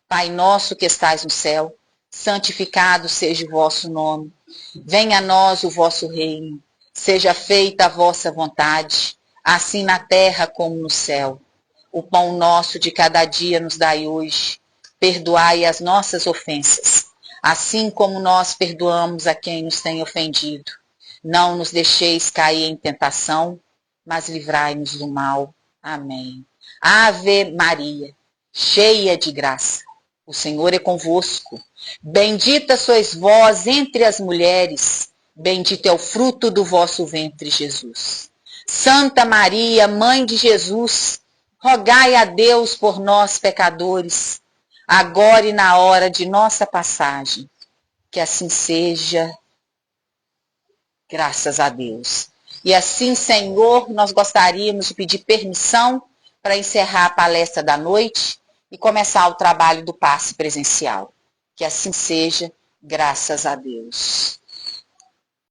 Pai nosso que estais no céu, santificado seja o vosso nome. Venha a nós o vosso reino. Seja feita a vossa vontade, assim na terra como no céu. O pão nosso de cada dia nos dai hoje. Perdoai as nossas ofensas, assim como nós perdoamos a quem nos tem ofendido. Não nos deixeis cair em tentação, mas livrai-nos do mal. Amém. Ave Maria, cheia de graça, o Senhor é convosco. Bendita sois vós entre as mulheres, bendito é o fruto do vosso ventre, Jesus. Santa Maria, Mãe de Jesus, rogai a Deus por nós, pecadores, agora e na hora de nossa passagem. Que assim seja, graças a Deus. E assim, Senhor, nós gostaríamos de pedir permissão para encerrar a palestra da noite e começar o trabalho do passe presencial. Que assim seja, graças a Deus.